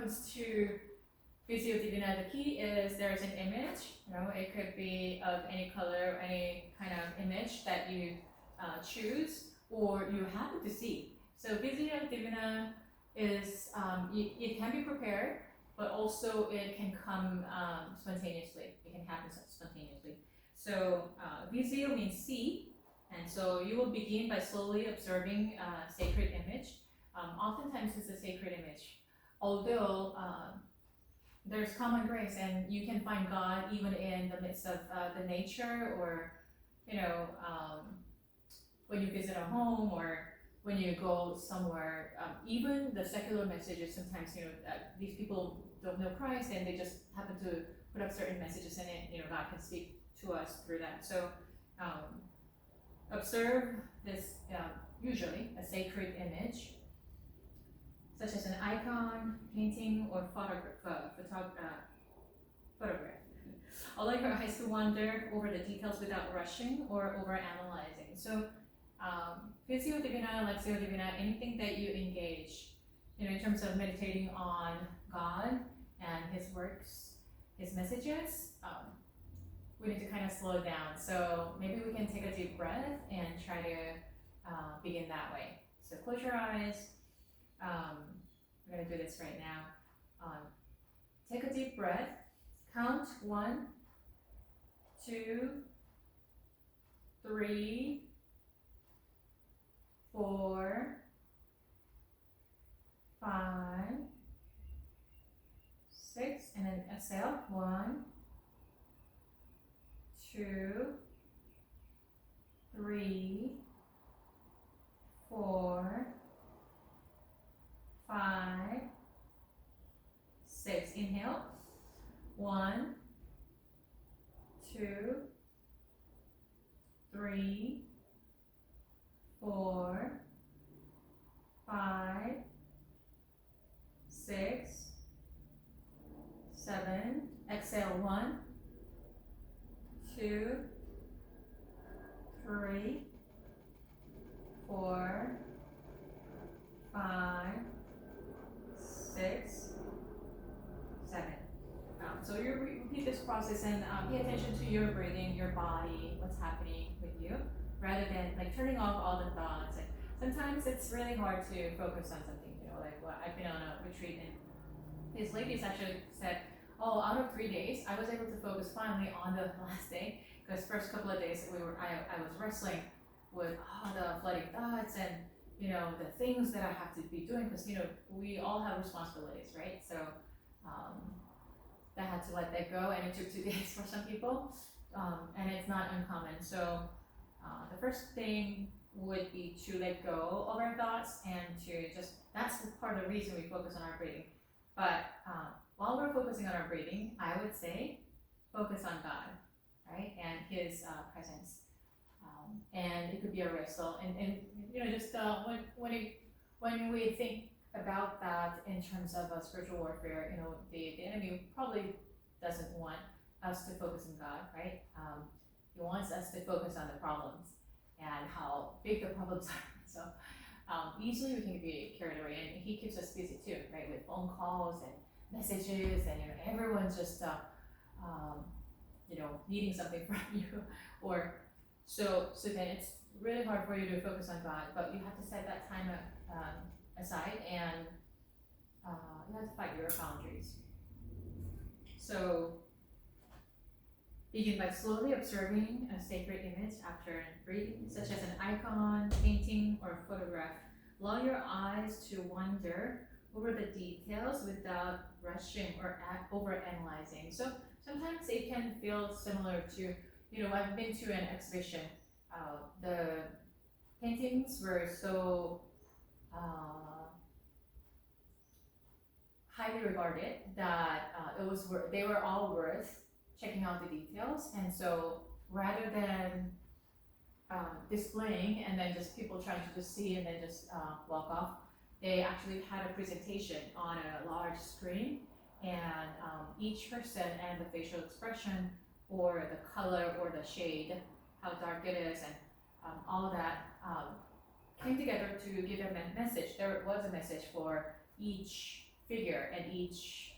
comes to Visio Divina, the key is there's an image. It could be of any color, any kind of image that you choose or you happen to see. So Visio Divina is it can be prepared, but also it can come spontaneously. It can happen spontaneously. So Visio means see, and so you will begin by slowly observing a sacred image. Oftentimes it's a sacred image, although there's common grace and you can find God even in the midst of the nature, or when you visit a home or when you go somewhere. Even the secular messages, sometimes these people don't know Christ and they just happen to put up certain messages in it. God can speak to us through that. So observe this, usually a sacred image, such as an icon, painting, or photograph. Allow your eyes to wander over the details without rushing or overanalyzing. So, Visio Divina, Lectio Divina, anything that you engage, in terms of meditating on God and His works, His messages, we need to kind of slow down. So maybe we can take a deep breath and try to begin that way. So close your eyes. We're going to do this right now. Take a deep breath. Count 1, 2, 3, 4, 5, 6, and then exhale. 1, 2, 3, 4, 5, 6. Inhale. 1, 2, 3, 4, 5, 6, 7. Exhale. 1, 2, 3, 4, 5, 6, 7. So you repeat this process and pay attention to your breathing, your body, what's happening with you, rather than like turning off all the thoughts. And sometimes it's really hard to focus on something. I've been on a retreat and these ladies actually said, "Oh, out of 3 days, I was able to focus finally on the last day, because first couple of days I was wrestling with all the flooding thoughts and the things that I have to be doing, because we all have responsibilities, right? So I had to let that go, and it took 2 days for some people, and it's not uncommon. So the first thing would be to let go of our thoughts and to just, that's part of the reason we focus on our breathing. But while we're focusing on our breathing, I would say focus on God, right, and His presence. And it could be a wrestle, and just when we think about that in terms of spiritual warfare, the enemy probably doesn't want us to focus on God, right? He wants us to focus on the problems and how big the problems are. So easily we can be carried away, and he keeps us busy too, right? With phone calls and messages, and everyone's just needing something from you, or so then it's really hard for you to focus on God. But you have to set that time aside, and you have to fight your boundaries. So begin by slowly observing a sacred image after breathing, such as an icon, painting, or photograph. Allow your eyes to wander over the details without rushing or overanalyzing. So sometimes it can feel similar to, I've been to an exhibition. The paintings were so highly regarded that they were all worth checking out the details. And so rather than displaying and then just people trying to just see and then just walk off, they actually had a presentation on a large screen, and each person and the facial expression or the color or the shade, how dark it is, and all of that came together to give a message. There was a message for each figure and each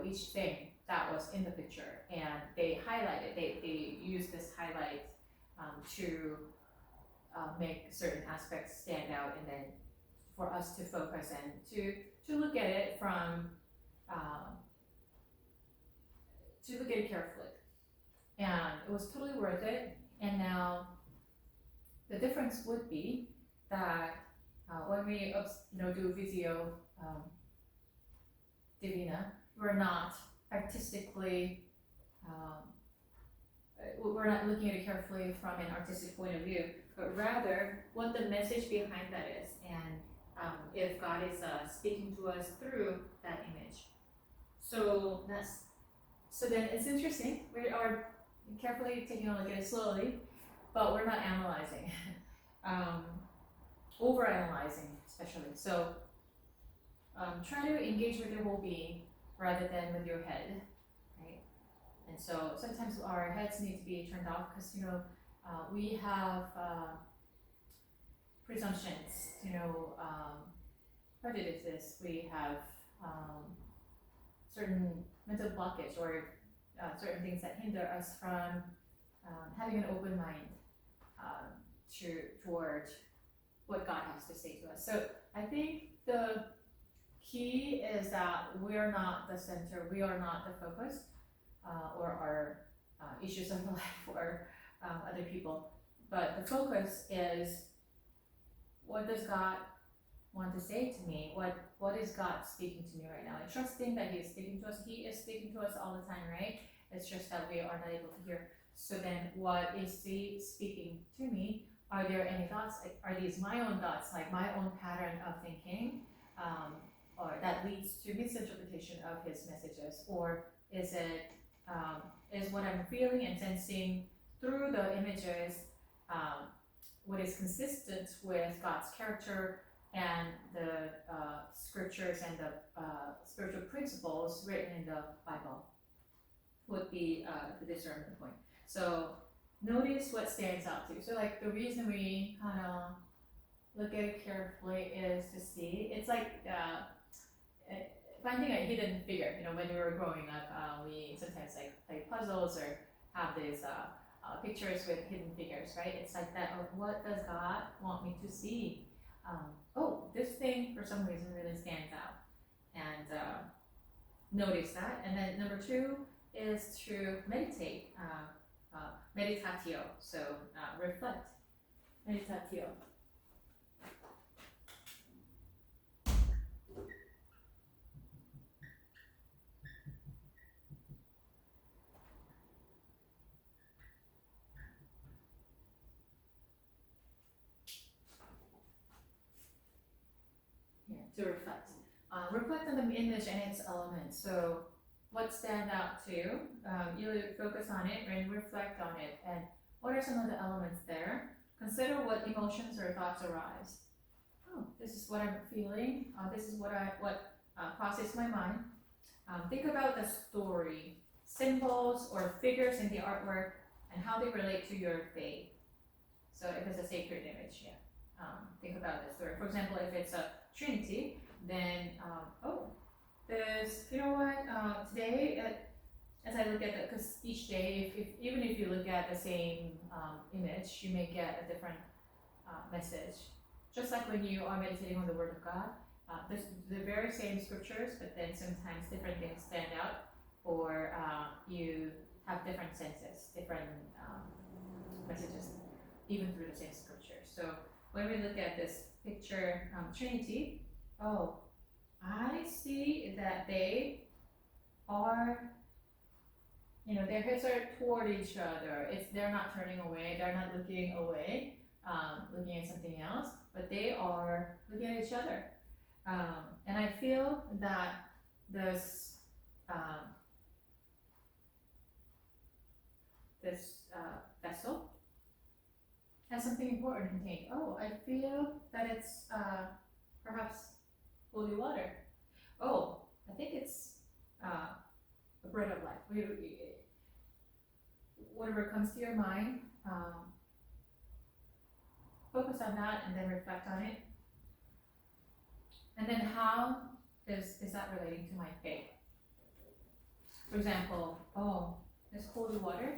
each thing that was in the picture, and they highlighted. They used this highlight to make certain aspects stand out, and then for us to focus and to look at it from to look at it carefully. And it was totally worth it. And now the difference would be that when we do Visio Divina, we're not artistically, we're not looking at it carefully from an artistic point of view, but rather what the message behind that is, and if God is speaking to us through that image. So then it's interesting. We are carefully taking a look at it slowly, but we're not analyzing, over-analyzing especially. So try to engage with your whole being rather than with your head, right? And so sometimes our heads need to be turned off because we have presumptions, prejudices. We have certain mental blockage or certain things that hinder us from having an open mind toward what God has to say to us. So I think the key is that we are not the center, we are not the focus, or our issues of life or other people. But the focus is, what does God want to say to me? What is God speaking to me right now? And trusting that He is speaking to us. He is speaking to us all the time, right? It's just that we are not able to hear. So then what is He speaking to me? Are there any thoughts? Are these my own thoughts, like my own pattern of thinking, or that leads to misinterpretation of His messages? Or is it, is what I'm feeling and sensing through the images what is consistent with God's character and the scriptures and the spiritual principles written in the Bible, would be the discernment point. So notice what stands out to you. So like the reason we kind of look at it carefully is to see, it's like finding a hidden figure. When we were growing up, we sometimes like play puzzles or have these pictures with hidden figures, right? It's like that. What does God want me to see? This thing for some reason really stands out, and notice that. And then number 2 is to meditate, meditatio. So reflect, meditatio. To reflect. Reflect on the image and its elements. So what stand out to you? You focus on it and reflect on it. And what are some of the elements there? Consider what emotions or thoughts arise. This is what I'm feeling. This is what crosses my mind. Think about the story, symbols or figures in the artwork, and how they relate to your faith. So if it's a sacred image, think about the story. For example, if it's a Trinity, then today, as I look at it, because each day, even if you look at the same image, you may get a different message. Just like when you are meditating on the Word of God, there's the very same scriptures, but then sometimes different things stand out, or you have different senses, different messages, even through the same scriptures. So when we look at this picture, Trinity, I see that they are, their heads are toward each other. They're not turning away, they're not looking away, looking at something else, but they are looking at each other. And I feel that this vessel has something important contained. I feel that it's perhaps holy water. I think it's the bread of life. Whatever comes to your mind, focus on that and then reflect on it. And then how is that relating to my faith? For example, this holy water.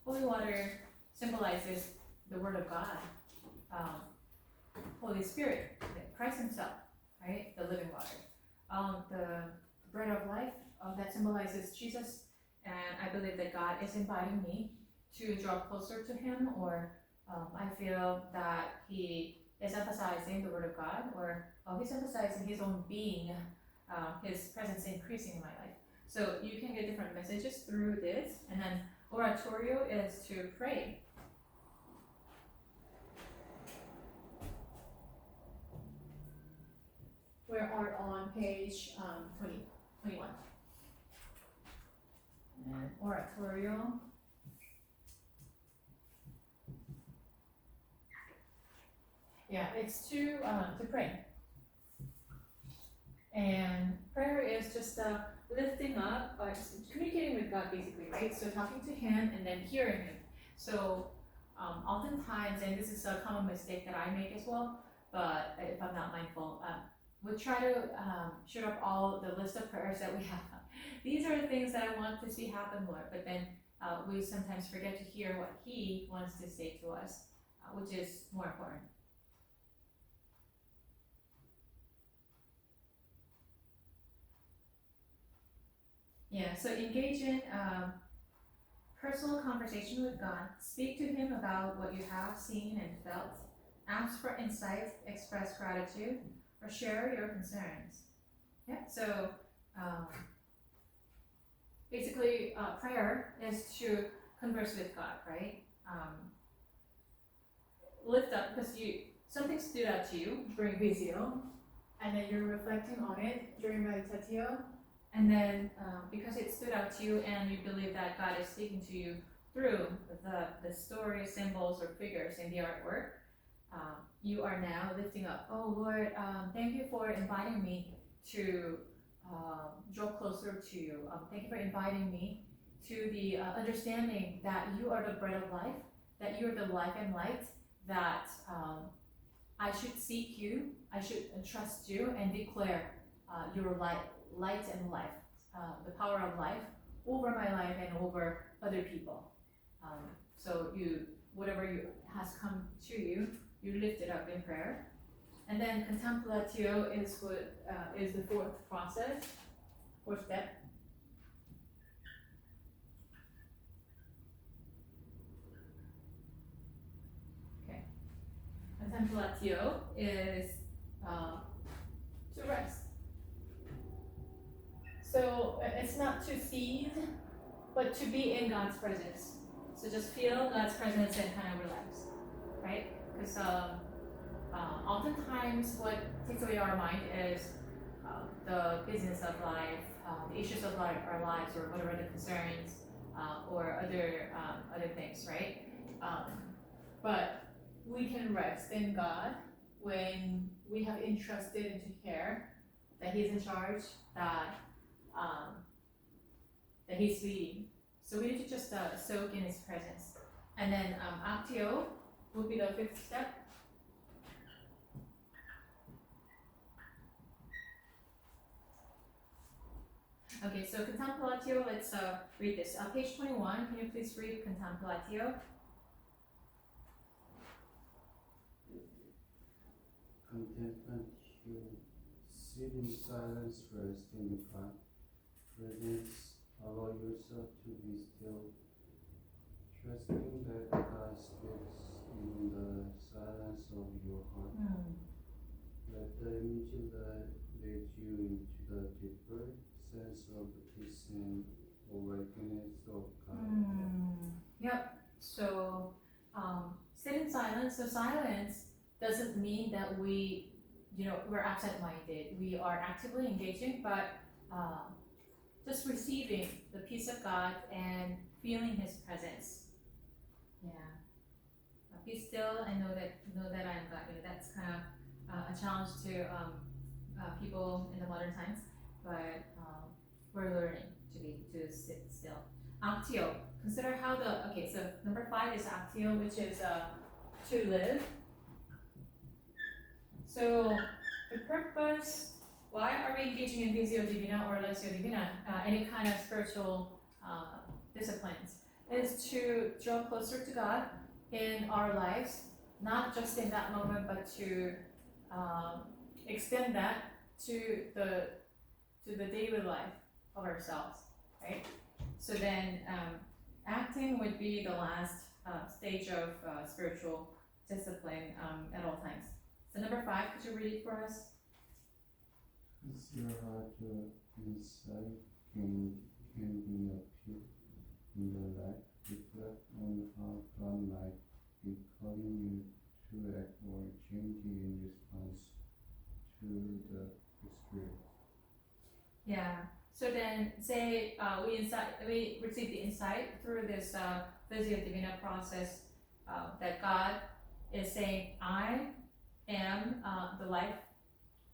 Holy water symbolizes the Word of God, Holy Spirit, Christ Himself, right? The living water. The bread of life, that symbolizes Jesus, and I believe that God is inviting me to draw closer to Him, or I feel that He is emphasizing the Word of God, or He's emphasizing His own being, His presence increasing in my life. So you can get different messages through this, and then oratorio is to pray. We are on page 21. And oratorio. Yeah, it's to pray. And prayer is just lifting up, communicating with God basically, right? So talking to Him and then hearing Him. So oftentimes, and this is a common mistake that I make as well, but if I'm not mindful, we try to shoot up all the list of prayers that we have. These are the things that I want to see happen, Lord, but then we sometimes forget to hear what He wants to say to us, which is more important. Yeah, so engage in personal conversation with God. Speak to Him about what you have seen and felt. Ask for insight, express gratitude, or share your concerns. Yeah, so basically, prayer is to converse with God, right? Lift up, because something stood out to you during visio, and then you're reflecting on it during meditatio, and then because it stood out to you and you believe that God is speaking to you through the stories, symbols, or figures in the artwork, you are now lifting up. Oh Lord, thank you for inviting me to draw closer to you. Thank you for inviting me to the understanding that you are the bread of life, that you are the life and light, that I should seek you, I should trust you and declare your light and life, the power of life over my life and over other people. So whatever has come to you, you lift it up in prayer. And then contemplatio is the fourth step. Okay. Contemplatio is to rest. So it's not to seize, but to be in God's presence. So just feel God's presence and kind of relax, right? Because oftentimes what takes away our mind is the business of life, the issues of our lives, or whatever the concerns, or other things, right? But we can rest in God when we have entrusted into care that He's in charge, that He's leading. So we need to just soak in His presence. And then actio would be the fifth step. Okay, so contemplatio, let's read this. Page 21, can you please read contemplatio? Contemplatio, sit in silence, rest in God presence, allow yourself to be still, trusting that God speaks in the silence of your heart. Let the image lead you into the deeper sense of peace and awakeness of God. Yep. So sit in silence. So silence doesn't mean that we're absent-minded. We are actively engaging, but just receiving the peace of God and feeling His presence. Yeah. Be still and know that I am God. That's kind of a challenge to people in the modern times, but we're learning to sit still. Actio. Consider how so number 5 is actio, which is to live. So the purpose, why are we engaging in Visio Divina or Lectio Divina, any kind of spiritual disciplines, is to draw closer to God in our lives, not just in that moment, but to extend that to the daily life of ourselves, right? So then acting would be the last stage of spiritual discipline at all times. So number 5, could you read it for us? Is your heart insight can be appeared in the life. Reflect on how God might be calling you to act or change in response to the experience. Yeah. So then, say we receive the insight through this Visio Divina process that God is saying, I am the life,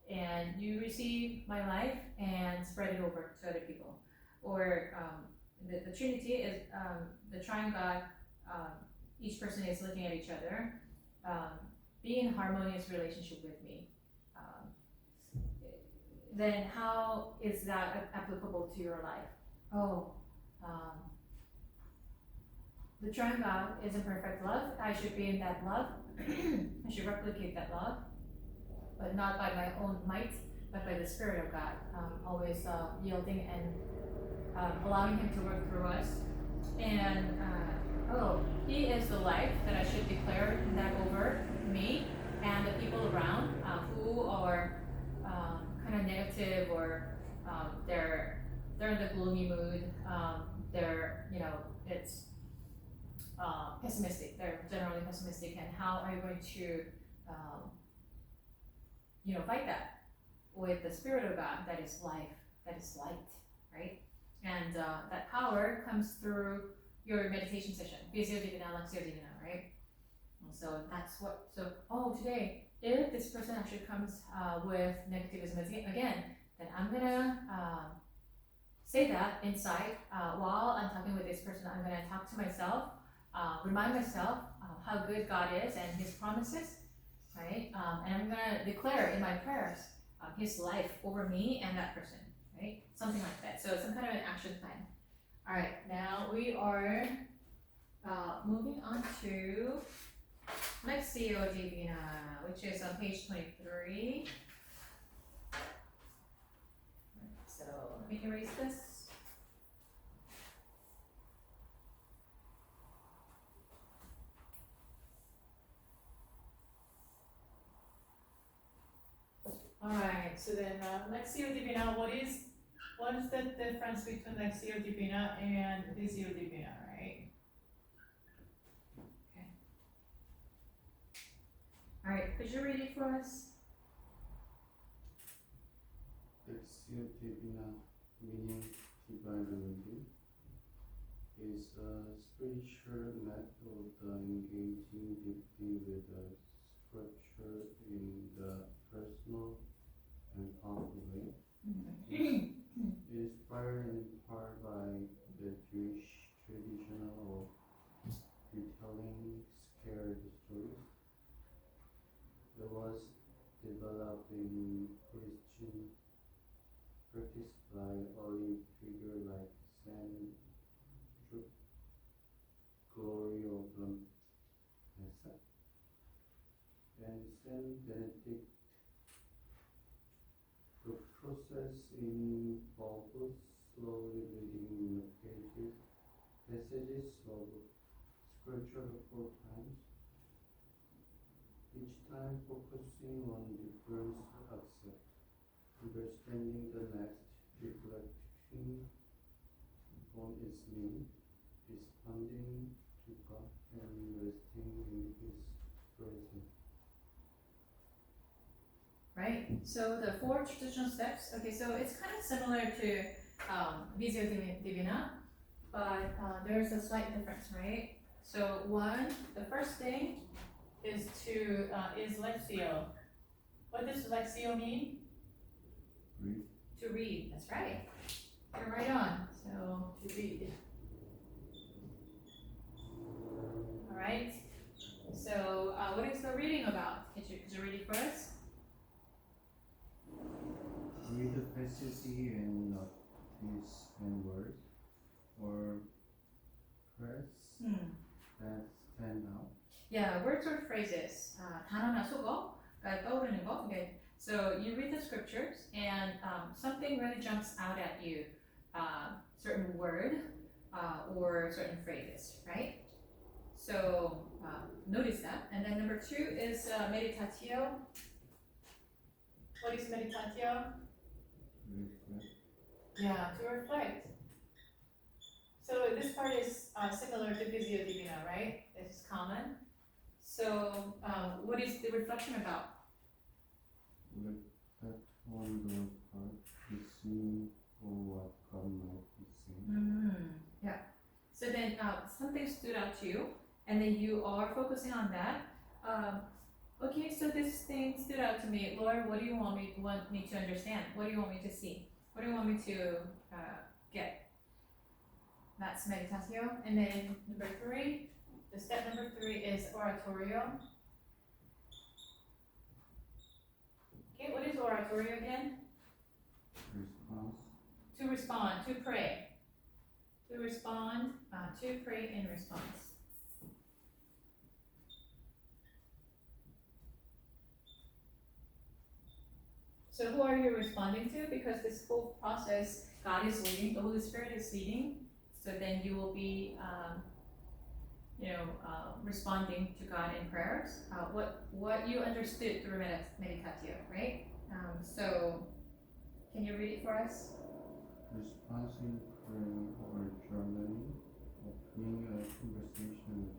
and you receive my life and spread it over to other people. Or the Trinity is the Triune God. Each person is looking at each other, be in harmonious relationship with me. Then how is that applicable to your life? The Triune God is in perfect love. I should be in that love. I should replicate that love, but not by my own might, but by the Spirit of God. Always yielding and allowing Him to work through us. And He is the life that I should declare that over me and the people around who are kind of negative, or they're in the gloomy mood. It's pessimistic. They're generally pessimistic, and how are you going to fight that with the Spirit of God that is life, that is light, right? And that power comes through your meditation session, Visio Divina, Lectio Divina, right? And so that's what. So today, if this person actually comes with negativism again, then I'm gonna say that inside while I'm talking with this person. I'm gonna talk to myself, remind myself how good God is and His promises, right? And I'm gonna declare in my prayers His life over me and that person, right? Something like that. So some kind of an action plan. All right, now we are moving on to Lectio Divina, which is on page 23. So let me erase this. All right, so then Lectio Divina, what is the difference between Lectio Divina and Visio Divina, right? Okay. All right, could you read it for us? Lectio Divina, meaning divine remedy, is a spiritual method of engaging deeply with the scripture in the personal and powerful way. Inspired in part by the Jewish tradition of retelling scared stories, it was developed in Christian practice by early figures like Saint Glory of Nyssa and Saint Benedict. The process involves slowly reading passages of scripture 4 times, each time focusing on different aspects, understanding the next, reflecting on its meaning, responding to God, and resting in His presence. Right, so the 4 traditional steps, okay, so it's kind of similar to Visio Divina, but there's a slight difference, right? So the first thing is Lectio. What does Lectio mean? Read. To read, that's right. You're right on, so to read. All right, so what is the reading about? Could you read it first? SC and notice and words or press that stand out. Yeah, words or phrases. 단어나 속어가 떠오르는 거. Okay. So you read the scriptures and something really jumps out at you. Certain word or certain phrases, right? So notice that. And then number 2 is meditatio. What is meditatio? Reflect. Yeah, to reflect. So this part is similar to Visio Divina, right? This is common. So what is the reflection about? Reflect on the part listening or what God might be saying. Yeah. So then something stood out to you, and then you are focusing on that. Okay, so this thing stood out to me. Lord, what do you want me to understand? What do you want me to see? What do you want me to get? That's meditatio. And then number 3, the step number 3 is oratorio. Okay, what is oratorio again? Response. To respond, to pray. To respond, to pray in response. So who are you responding to? Because this whole process, God is leading, the Holy Spirit is leading. So then you will be, responding to God in prayers. What you understood through meditatio, right? So can you read it for us? Response in prayer or journaling, opening a conversation.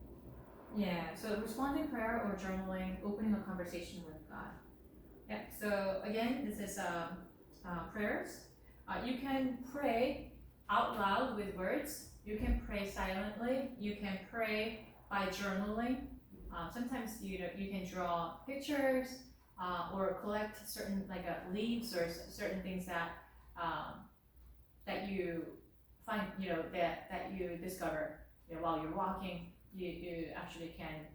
Yeah, so responding prayer or journaling, opening a conversation with God. Yeah, so again, this is prayers. You can pray out loud with words. You can pray silently. You can pray by journaling. Sometimes you can draw pictures or collect certain leaves or certain things that you find that you discover while you're walking. You actually can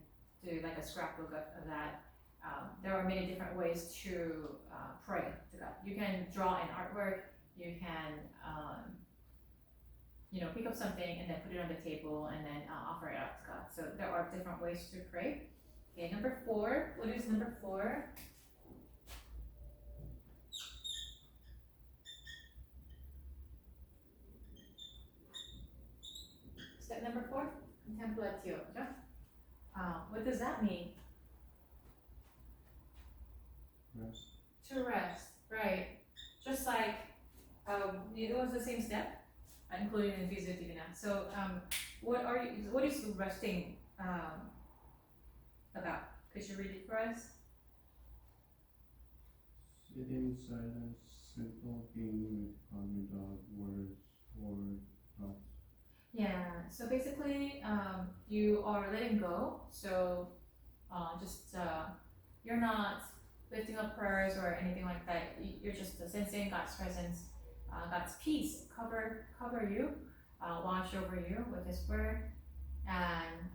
do like a scrapbook of that. There are many different ways to pray to God. You can draw an artwork. You can pick up something and then put it on the table and then offer it out to God. So there are different ways to pray. Okay, number 4. What is number 4? Step number 4, contemplatio. What does that mean? Rest. To rest, right? Just like it was the same step, including in Visio Divina. So what is resting about? Could you read it for us? Sit in silence, simple being with God without words or thoughts. Yeah, so basically you are letting go. So you're not lifting up prayers or anything like that. You're just sensing God's presence, God's peace cover you, wash over you with His word, and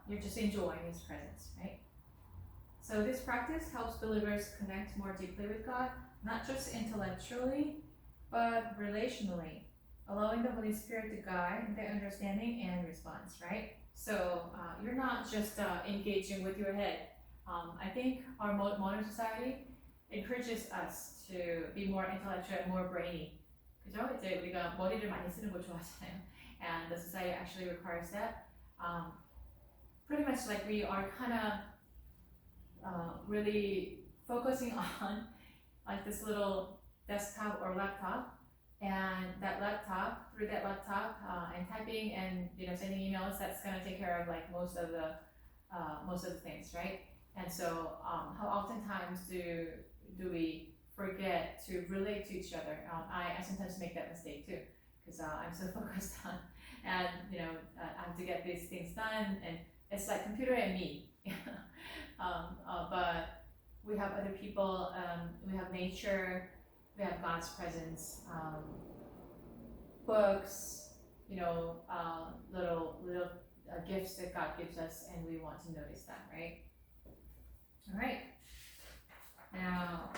you're just enjoying His presence, right? So this practice helps believers connect more deeply with God, not just intellectually, but relationally, allowing the Holy Spirit to guide their understanding and response, right? So you're not just engaging with your head. I think our modern society encourages us to be more intellectual and more brainy. 그죠? 이제 우리가 머리를 많이 쓰는 걸 좋아하잖아요. And the society actually requires that. Pretty much like we are kind of really focusing on like this little desktop or laptop, and through that laptop and typing and sending emails, that's gonna take care of like most of the things, right? And so how oftentimes do we forget to relate to each other? I sometimes make that mistake too, because I'm so focused on, and I have to get these things done, and it's like computer and me. But we have other people, we have nature, we have God's presence, books, little gifts that God gives us, and we want to notice that, right? All right. Now,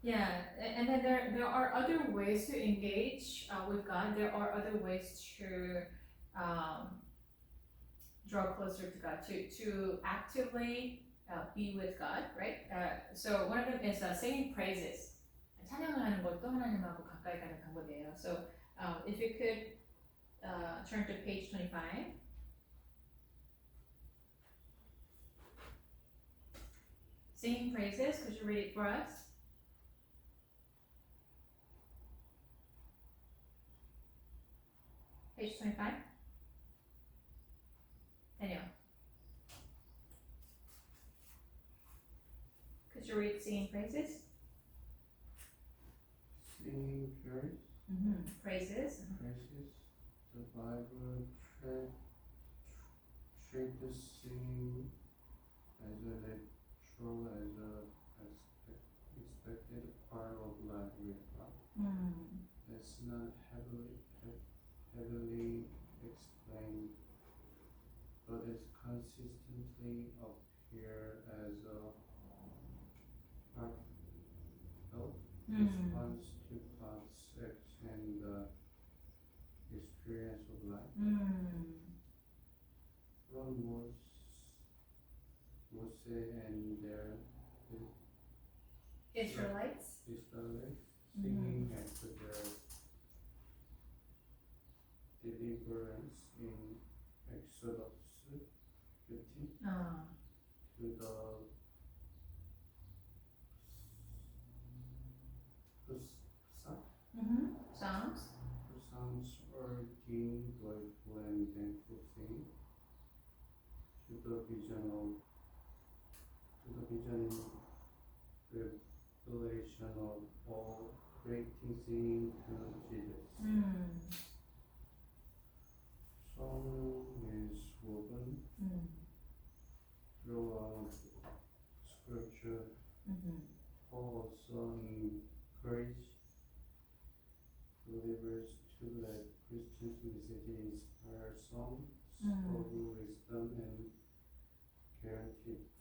Yeah, and then there are other ways to engage with God. There are other ways to um, draw closer to God, to actively be with God, right? So one of them is singing praises. 찬양을 하는 것도 하나님하고 가까이 가는 방법이에요. So if you could turn to page 25. Singing praises, could you read it for us? Page 25. Daniel. Could you read singing praises? Singing praise, Praises. praises. The Bible treat the singing as a natural, as a expected part of life with God. It's not heavily explained, but it consistently appear as a heartfelt response to God's acts and the experience of life. From Moses and their Israelites. singing after their deliverance in Exodus 15 to the Psalms. Psalms urging joyful and thankful singing to the vision revelation of all creating singing to Jesus. Song is woven throughout scripture. Paul also encouraged believers to let Christians message inspire songs of wisdom and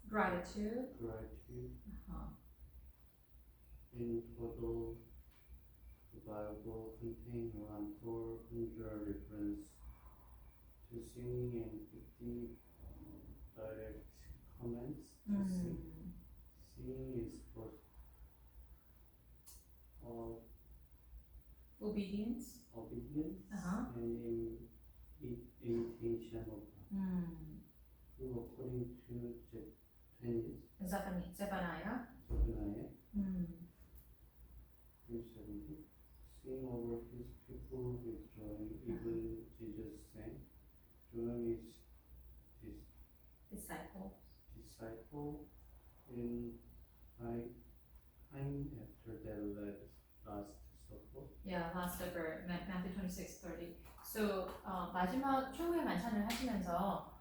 Gratitude. In total, the Bible contains around 400 references to singing and 50 direct comments to sing. Singing is both all Obedience. and imitation of God. Who according to Zephaniah. 3:70, sing over his people with joy, even Jesus sang. John is his Disciple. in time after their last supper. Yeah, last supper, Matthew 26:30. So 마지막 최후의 만찬을 하시면서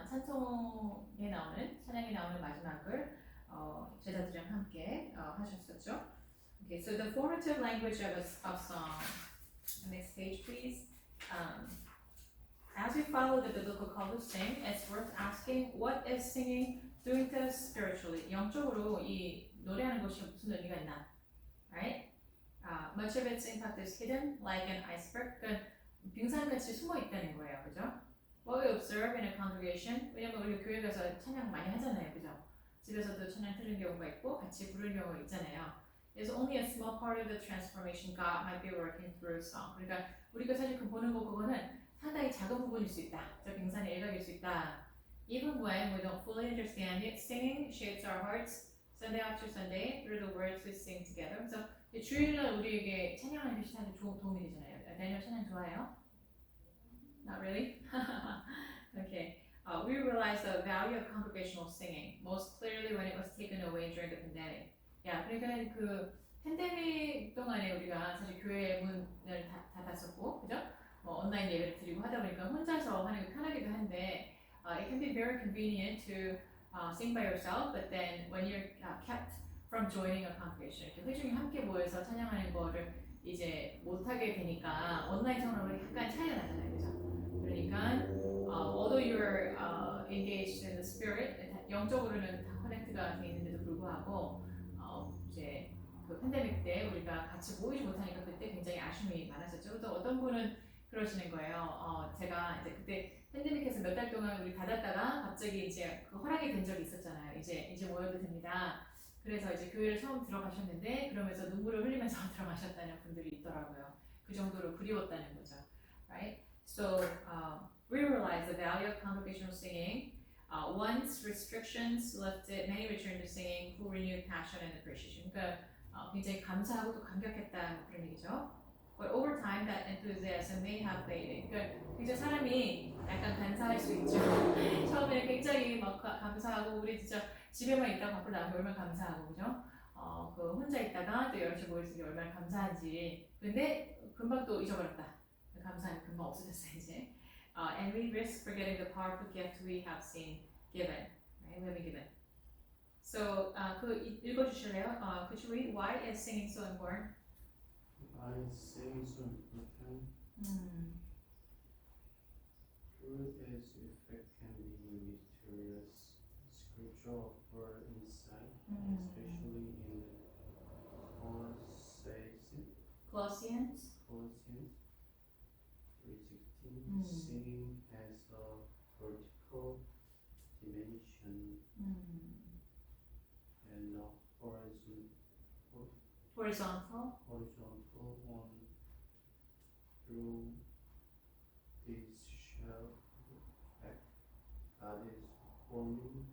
찬송에 나오는 찬양에 나오는 마지막을 제자들이랑 함께 하셨었죠. Okay, so the formative language of song. Next page, please. As we follow the biblical call to sing, it's worth asking, what is singing doing to us spiritually? 영적으로 이 노래하는 것이 무슨 의미가 있나? Right? Much of its impact is hidden, like an iceberg. 그러니까 빙산같이 숨어 있다는 거예요, 그죠? What we observe in a congregation, 왜냐면 우리 교회 가서 찬양 많이 하잖아요, 그죠? 집에서도 찬양 들은 경우가 있고 같이 부르는 경우가 있잖아요. There's only a small part of the transformation God might be working through song. 그러니까 우리가 사실 보는 거 그거는 상당히 작은 부분일 수 있다. 저 빙산의 일각일 수 있다. Even when we don't fully understand it, singing shapes our hearts Sunday after Sunday through the words we sing together. 그래서 주일날 우리에게 찬양하는 것이 사실 도움이 되잖아요. 다니엘 찬양 좋아해요? Not really? Okay. We realized the value of congregational singing most clearly when it was taken away during the pandemic. 야, 그러니까 그 팬데믹 동안에 우리가 사실 교회 문을 닫았었고, 그죠? 온라인 예배를 드리고 하다 보니까 혼자서 하는 게 편하기도 한데, it can be very convenient to sing by yourself, but then when you're kept from joining a congregation, 이렇게 회중이 함께 모여서 찬양하는 거를 이제 못하게 되니까 온라인 성으로 약간 차이가 나잖아요, 그죠? 그러니까 although you're engaged in the spirit, 영적으로는 다 커넥트가 돼 있는데도 불구하고 이제 그 팬데믹 때 우리가 같이 모이지 못하니까 그때 굉장히 아쉬움이 많았었죠. 또 어떤 분은 그러시는 거예요. 제가 이제 그때 팬데믹에서 몇 달 동안 우리 닫았다가 갑자기 이제 그 허락이 된 적이 있었잖아요. 이제 모여도 됩니다. 그래서 이제 교회를 처음 들어가셨는데 그러면서 눈물을 흘리면서 들어가셨다는 분들이 있더라고요. 그 정도로 그리웠다는 거죠. Right? So we realize the value of congregational singing. Once restrictions lifted, many returned to singing full renewed passion and appreciation. 그러니까 굉장히 감사하고 또 감격했다 뭐 그런 얘기죠. But over time, that enthusiasm may have faded. 그러니까 굉장히 사람이 약간 간사할 수 있죠. 처음에 굉장히 막 감사하고 우리 진짜 집에만 있다가 밖으로 나가면 얼마나 감사하고 그죠? 그 혼자 있다가 또 여럿이 모였을 때 얼마나 감사한지. 근데 금방 또 잊어버렸다. 감사함이 금방 없어졌어요 이제. And we risk forgetting the powerful gift we have seen given. Right? We have been given. So 그 읽어주실래요? Could you read why is singing so important? I say so important. Truth is effect can be mysterious. Scripture offer insight, especially in Colossians. Colossians 3:16. Singing has a vertical dimension and a Horizontal. horizontal one. Through this shell effect, God is forming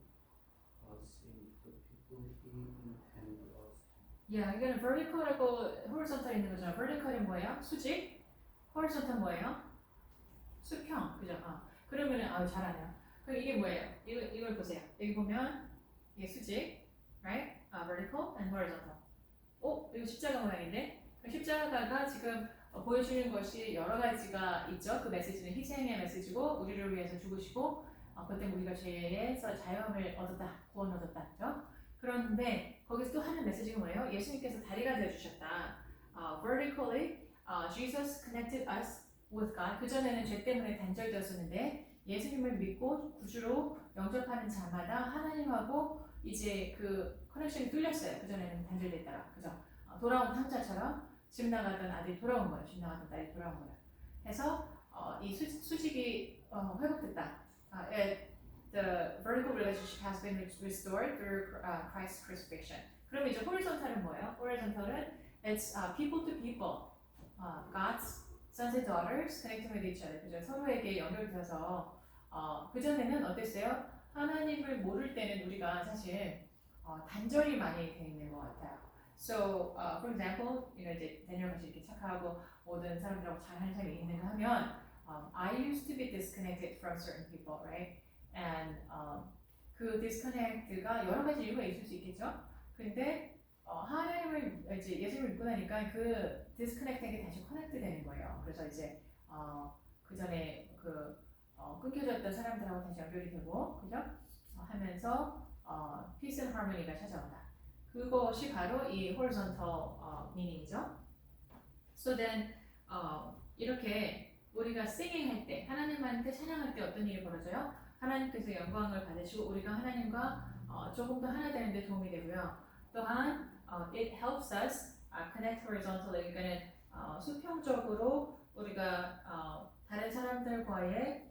us into the people He intended us to. Yeah, 이거는 vertical하고 horizontal 있는 거잖아. vertical은 뭐예요? 수직. horizontal 뭐예요? 수평. 그죠? 그러면은 잘하네요. 그럼 이게 뭐예요? 이걸 보세요. 여기 보면 이게 수직, right? vertical and horizontal. 이거 십자가 모양인데? 십자가가 지금 보여주는 것이 여러 가지가 있죠. 그 메시지는 희생의 메시지고 우리를 위해서 죽으시고 그것 때문에 우리가 죄에서 자유함을 얻었다, 구원 얻었다, 그죠? 그런데 거기서 또 하는 메시지가 뭐예요? 예수님께서 다리가 되어주셨다. Vertically, Jesus connected us with God. 그 전에는 죄 때문에 단절되었었는데 예수님을 믿고 구주로 영접하는 자마다 하나님하고 이제 그 커넥션이 뚫렸어요. 그 전에는 단절됐다가, 그죠? 돌아온 탕자처럼 집 나가던 아들이 돌아온 거예요. 집 나가던 딸이 돌아온 거예요. 해서 이 수직이 회복됐다. The vertical relationship has been restored through Christ's crucifixion. 그럼 이제 horizontal은 뭐예요? horizontal은 it's people to people, God's sons and daughters connecting with each other. 그죠? 서로에게 연결돼서 그 전에는 어땠어요? 하나님을 모를 때는 우리가 사실 단절이 많이 돼 있는 것 같아요. So, for example, 이제 다니엘 같이 이렇게 착하고 모든 사람들하고 잘하는 사람이 있는가 하면, I used to be disconnected from certain people, right? And 그 disconnect가 여러 가지 이유가 있을 수 있겠죠. 근데 하나님을 이제 예수님을 믿고 나니까 그 disconnect된 게 다시 커넥트 되는 거예요. 그래서 이제 그 전에 그 끊겨졌던 사람들하고 다시 연결이 되고, 그죠? 하면서 peace and harmony가 찾아온다. 그것이 바로 이 horizontal meaning이죠. So then 이렇게 우리가 singing 할 때, 하나님한테 찬양할 때 어떤 일이 벌어져요? 하나님께서 영광을 받으시고 우리가 하나님과 조금 더 하나 되는 데 도움이 되고요. 또한 it helps us connect horizontally. 그러니까는 수평적으로 우리가 다른 사람들과의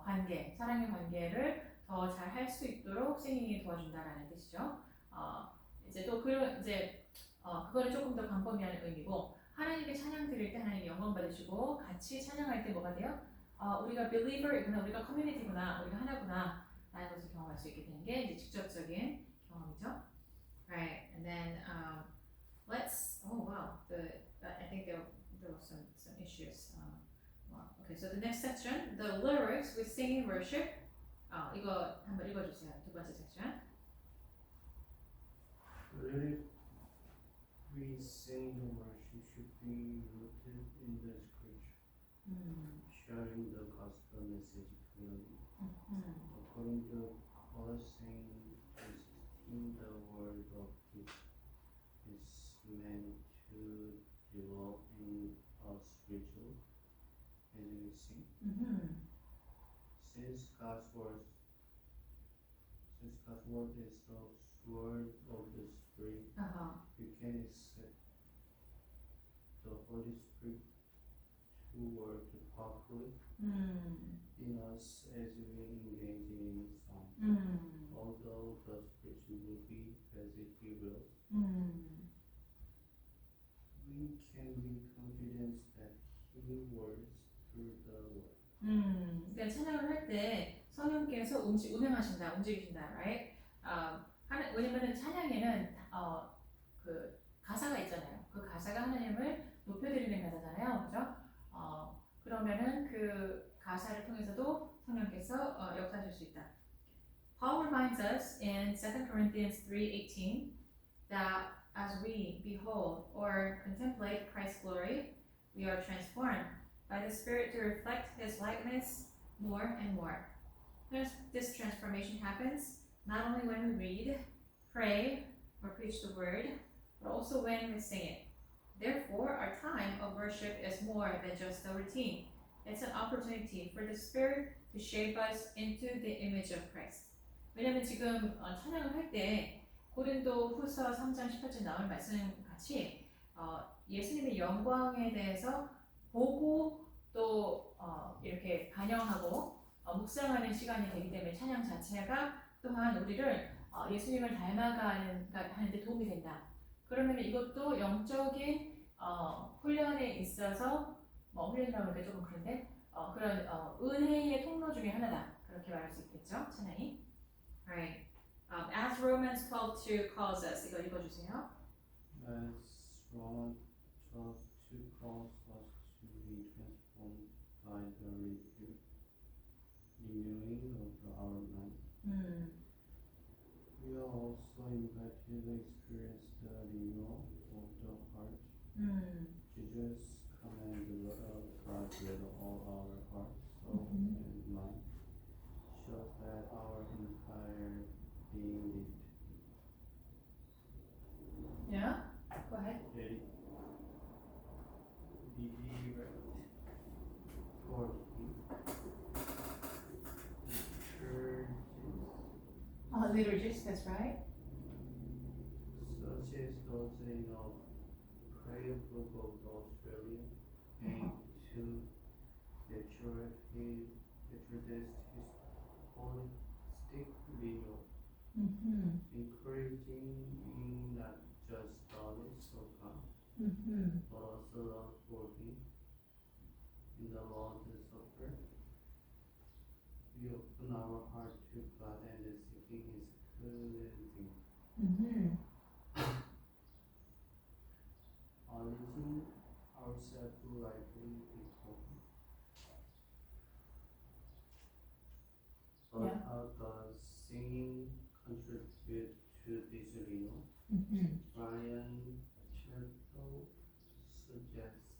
관계, 사랑의 관계를 더 잘 할 수 있도록 singing이 도와준다라는 뜻이죠. 이제 또 그거는 조금 더 광범위한 의미고, 하나님께 찬양 드릴 때 하나님 영광 받으시고 같이 찬양할 때 뭐가 돼요? 우리가 believer이구나, 우리가 커뮤니티구나, 우리가 하나구나 라는 것을 경험할 수 있게 되는 게 이제 직접적인 경험이죠. Right, and then I think there were some issues. Okay, so the next section, the lyrics with singing worship. 이거 한번 읽어주세요. 두 번째 section. Lyric we sing the worship should be rooted in the scripture, sharing the gospel message clearly. According to Colossians 3:16, the word of peace is meant to develop in us spiritual as we sing. Since God's word is the sword of the free. Uh-huh. We can accept the Holy Spirit to work powerfully in us as we engage in song. Although the Spirit will be as it wills, we can be confident that He works through the word. 그러니까 찬양을 할 때 성령께서 운행하신다, 움직이신다, right? 왜냐면은 찬양에는 그 가사가 있잖아요. 그 가사가 하나님을 높여드리는 가사잖아요, 그죠? 그러면은 그 가사를 통해서도 성령께서 역사하실 수 있다. Paul reminds us in 2 Corinthians 3:18 that as we behold or contemplate Christ's glory, we are transformed by the Spirit to reflect His likeness more and more. This transformation happens not only when we read, pray, or preach the word, but also when we sing it. Therefore, our time of worship is more than just a routine. It's an opportunity for the Spirit to shape us into the image of Christ. 왜냐면 지금 찬양을 할 때 고린도 후서 3장 18절 나오는 말씀 같이 예수님의 영광에 대해서 보고 또 이렇게 반영하고 묵상하는 시간이 되기 때문에 찬양 자체가 또한 우리를 예수님을 닮아가는 데 도움이 된다. 그러면 이것도 영적인 훈련에 있어서 훈련이라고 하니까 조금 그런데 그런 은혜의 통로 중에 하나다. 그렇게 말할 수 있겠죠, 찬양이. Right. As Romans 12:2 calls us. 이거 읽어주세요. As Romans 12:2 calls us to be transformed by the renewing of our mind. We are also invited to experience the renewal of the heart. Jesus commanded God with all our heart, soul, and mind, shows that our entire being Yeah. Go ahead. ready for Him. Liturgies, that's right. Such as those in a prayer book of Australia, aim to naturalize his holistic renewal, encouraging in not just knowledge of God, but also love for Him. In the Lord's Supper, we open our heart to God and seeking His cleansing. Acknowledging ourselves lightly before Him. But how does singing contribute to this renewal? Brian Chertoff suggests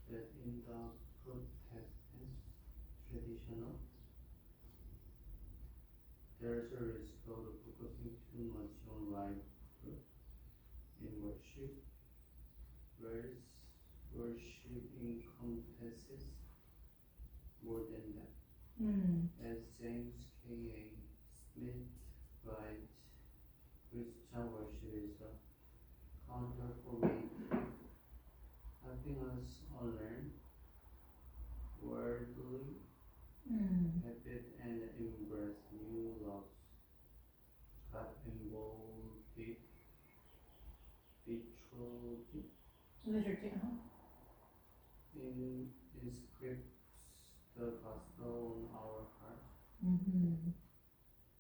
that in the Protestant tradition, there is a risk of focusing too much on live group in worship, whereas worship encompasses more than that. As James K.A. Smith writes, Christian worship is a counter for me, helping us unlearn worldly habit and embrace new loves. God embodied betrothed Liturgy. inscripts the gospel on our hearts,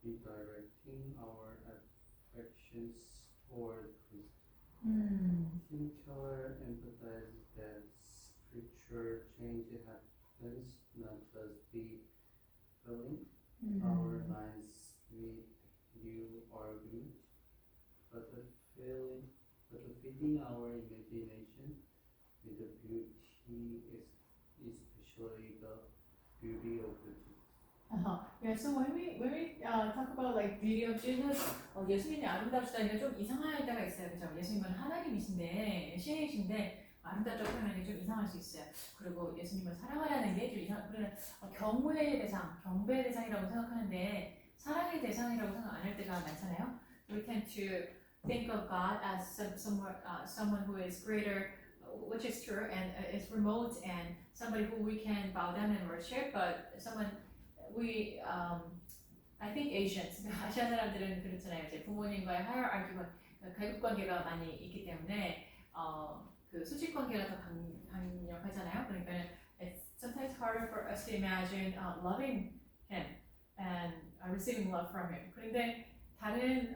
redirecting our affections toward Christ. Tim Keller emphasizes that spiritual change happens not just the filling our minds with new arguments, but the feeding our imagination with the beauty, especially the beauty of the Jesus. Yeah, so when we talk about like beauty of Jesus, 예수님이 아름다우시다니까 좀 이상할 때가 있어요, 그죠? 예수님은 하나님이신데 신이신데 아름답다고 표현하는 게 좀 이상할 수 있어요. 그리고 예수님을 사랑하라는 게 좀 이상. 우리는 경외의 대상, 경배의 대상이라고 생각하는데 사랑의 대상이라고 생각 안 할 때가 많잖아요. We tend to think of God as someone who is greater, which is true, and is remote, and somebody who we can bow down and worship. But someone we I think Asians, 아시아 사람들은 그렇잖아요. 이제 부모님과의 하이어아키가 갈급 관계가 많이 있기 때문에 그 수직 관계가 더 강력하잖아요. 그러니까 it's sometimes harder for us to imagine loving him and receiving love from him. 그런데 다른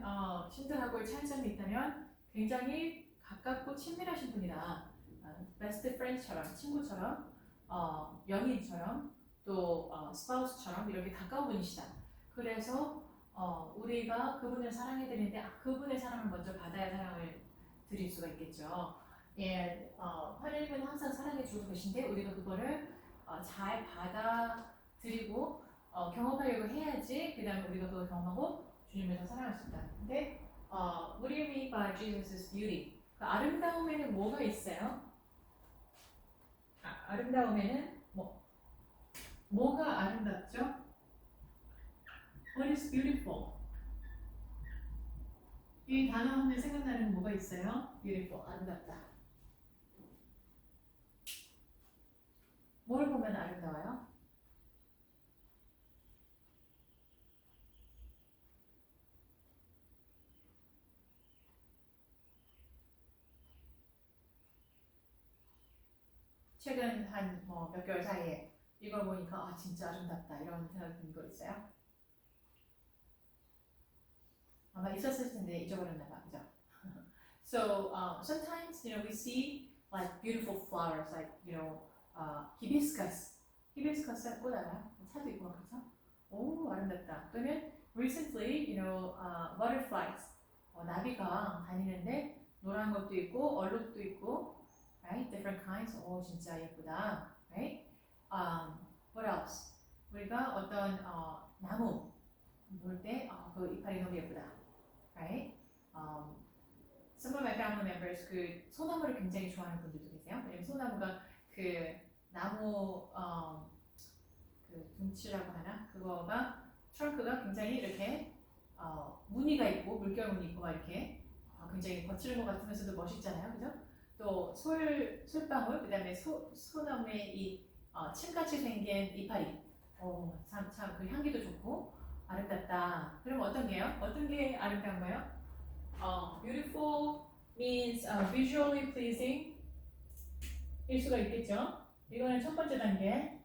신들하고의 차이점이 있다면 굉장히 가깝고 친밀하신 분이다. 베스트 프렌드처럼, 친구처럼, 연인처럼, 또 spouse처럼 이렇게 가까운 분이시다. 그래서 우리가 그분을 사랑해 드리는데 그분의 사랑을 먼저 받아야 사랑을 드릴 수가 있겠죠. 하나님은 항상 사랑해 주고 계신데 우리가 그거를 잘 받아들이고 경험하려고 해야지 그 다음에 우리가 그걸 경험하고 주님을 더 사랑할 수 있다. 근데 what do you mean by Jesus' beauty? 그 아름다움에는 뭐가 있어요? 아름다움에는 뭐가 아름답죠? What is beautiful? 이 단어 하면 생각나는 건 뭐가 있어요? beautiful, 아름답다. 뭘 보면 아름다워요? 최근 한 몇 개월 사이에 이걸 보니까 진짜 아름답다 이런 생각이 든 거 있어요? 아마 있었을 텐데 잊어버렸나 봐, 그죠? So sometimes we see like beautiful flowers, like hibiscus. hibiscus 꽃 알아요? 차도 있고 막 그죠? 오 아름답다. 또는 recently butterflies, 나비가 다니는데 노란 것도 있고 얼룩도 있고, right? Different kinds. 오 진짜 예쁘다, right? What else? 우리가 어떤 나무 볼 때 그 이파리 너무 예쁘다, right? Some of my family members 그 소나무를 굉장히 좋아하는 분들도 계세요. 왜냐면 소나무가 그 나무 그 둥치라고 하나 그거가 트렁크가 굉장히 이렇게 무늬가 있고 물결 무늬 있고 막 이렇게 굉장히 거칠은 것 같으면서도 멋있잖아요, 그죠? 또 솔방울 그다음에 소나무의 이 침같이 생긴 이파리, 참 그 향기도 좋고 아름답다. 그럼 어떤 게요? 어떤 게 아름다운 거예요? Beautiful means visually pleasing 일 수가 있겠죠. 이거는 첫 번째 단계.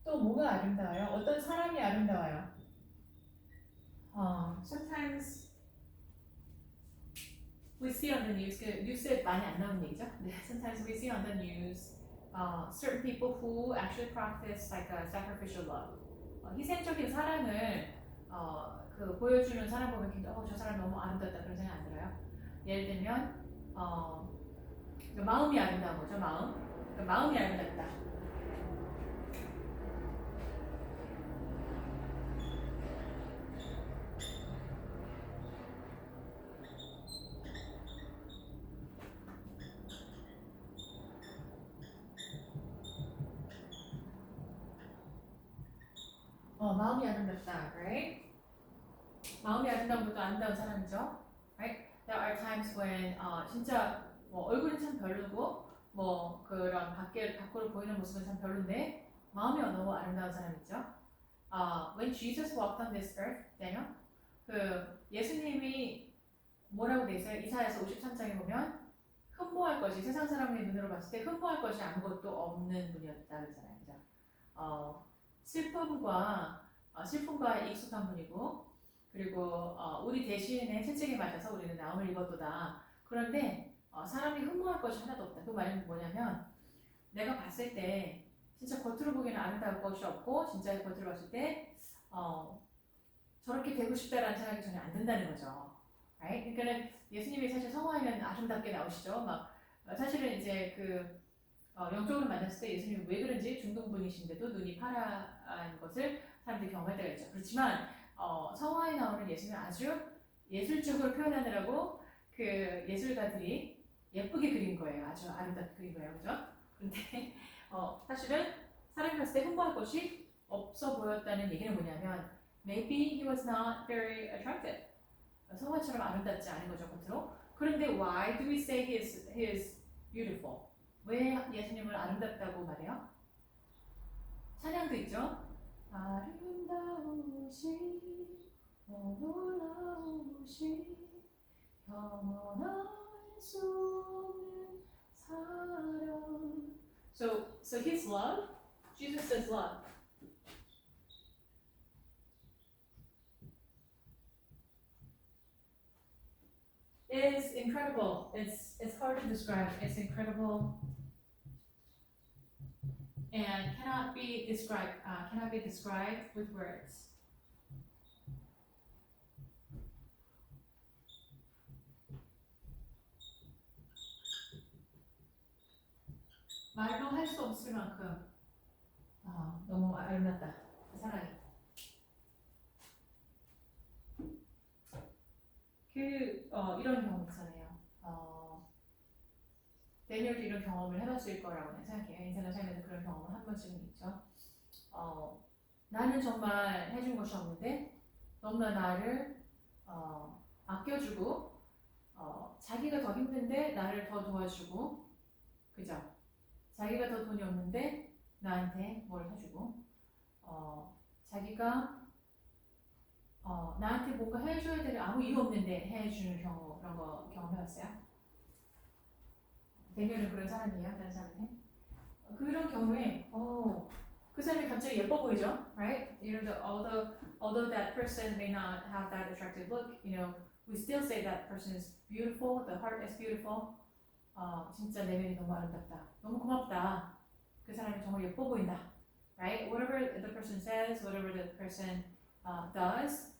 또 뭐가 아름다워요? 어떤 사람이 아름다워요? Sometimes we see on the news, 그 뉴스에 많이 안 나오는 얘기죠. Sometimes we see on the news certain people who actually practice like a sacrificial love. 희생적인 사랑을 그 보여주는 사람 보면 굉장히 저 사람 너무 아름답다 그런 생각 안 들어요? 예를 들면 마음이 아름다운 거죠. 마음이 아름답다. 마음이 아름답다, right? 마음이 아름다운 것도 아름다운 사람이죠, right? There are times when 진짜 얼굴은 참 별로고 그런 밖으로 보이는 모습은 참 별론데 마음이 너무 아름다운 사람 있죠. When Jesus walked on this earth, Daniel, 그 예수님이 뭐라고 돼 있어요? 이사야서 53장에 보면 흠모할 것이 세상 사람의 눈으로 봤을 때 흠모할 것이 아무것도 없는 분이었다 그러잖아요, 그죠? 슬픔과 익숙한 분이고, 그리고 우리 대신에 채찍에 맞아서 우리는 나음을 입었도다. 그런데 사람이 흠모할 것이 하나도 없다. 그 말은 뭐냐면 내가 봤을 때 진짜 겉으로 보기에는 아름다울 것이 없고 진짜 겉으로 봤을 때 저렇게 되고 싶다라는 생각이 전혀 안 든다는 거죠. Right? 그러니까는 예수님이 사실 성화에는 아름답게 나오시죠. 사실은 이제 영적으로 만났을 때 예수님이 왜 그런지 중동분이신데도 눈이 파란 것을 사람들이 경험할 때가 있죠. 그렇지만 성화에 나오는 예수님은 아주 예술적으로 표현하느라고 그 예술가들이 예쁘게 그린 거예요. 아주 아름답게 그린 거예요. 그죠? 근데 사실은 사람이 봤을 때 흠모할 것이 없어 보였다는 얘기는 뭐냐면 maybe he was not very attractive. 성화처럼 아름답지 않은 거죠, 겉으로. 그런데 why do we say he is beautiful? 왜 예수님을 아름답다고 말해요? 찬양도 있죠. 아름다우신 놀라우신 영원할 수 없는 사랑. So his love, Jesus' love is incredible. It's hard to describe. It's incredible and cannot be described with words. 말로 할 수 없을 만큼 너무 아름답다. 사랑이. 이런 경우 있잖아요. 데니얼도 이런 경험을 해봤을 거라고 생각해요. 인생을 살면서 그런 경험을 한 번씩은 있죠. 나는 정말 해준 것이 없는데 너무나 나를 아껴주고 자기가 더 힘든데 나를 더 도와주고, 그죠? 자기가 더 돈이 없는데 나한테 뭘 해주고, 자기가 나한테 뭔가 해줘야 될 아무 이유 없는데 해주는 경우, 그런 거 경험해봤어요? 데니얼은 그런 사람이에요, 다른 사람한테? 그런 경우에 그 사람이 갑자기 예뻐 보이죠, right? Although that person may not have that attractive look, we still say that person is beautiful. The heart is beautiful. 진짜 내면이 너무 아름답다. 너무 고맙다. 그 사람이 정말 예뻐 보인다, right? Whatever the person says, whatever the person does,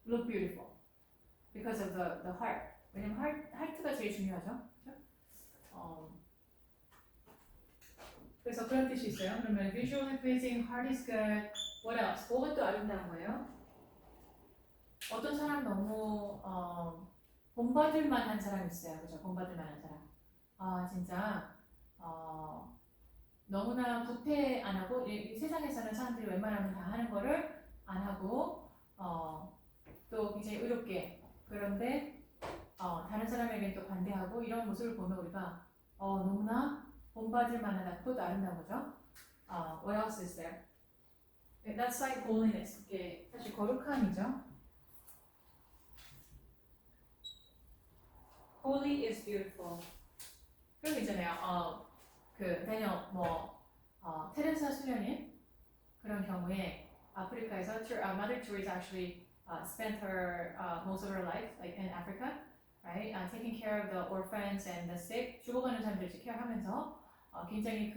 look beautiful because of the heart. 왜냐면 하트가 제일 중요하죠. 그래서 그런 뜻이 있어요. 그러면 visually pleasing, heart is good. What else? 뭐가 또 아름다운 거예요? 어떤 사람 너무 본받을 만한 사람 있어요. 그죠? 본받을 만한 사람. 진짜 너무나 부패 안 하고, 이 세상에서는 사람들이 웬만하면 다 하는 거를 안 하고, 또 굉장히 의롭게, 그런데 다른 사람에게 또 반대하고, 이런 모습을 보면 우리가 너무나 본받을 만하다. 그것도 아름다운 거죠. What else is there? That's like holiness. 이게 사실 거룩함이죠. Holy is beautiful. 그런 거 있잖아요. 데니얼 테레사 수녀님 그런 경우에 아프리카에서 Mother Teresa actually spent her most of her life like in Africa, right? Taking care of the orphans and the sick, 죽어가는 사람들 케어하면서 굉장히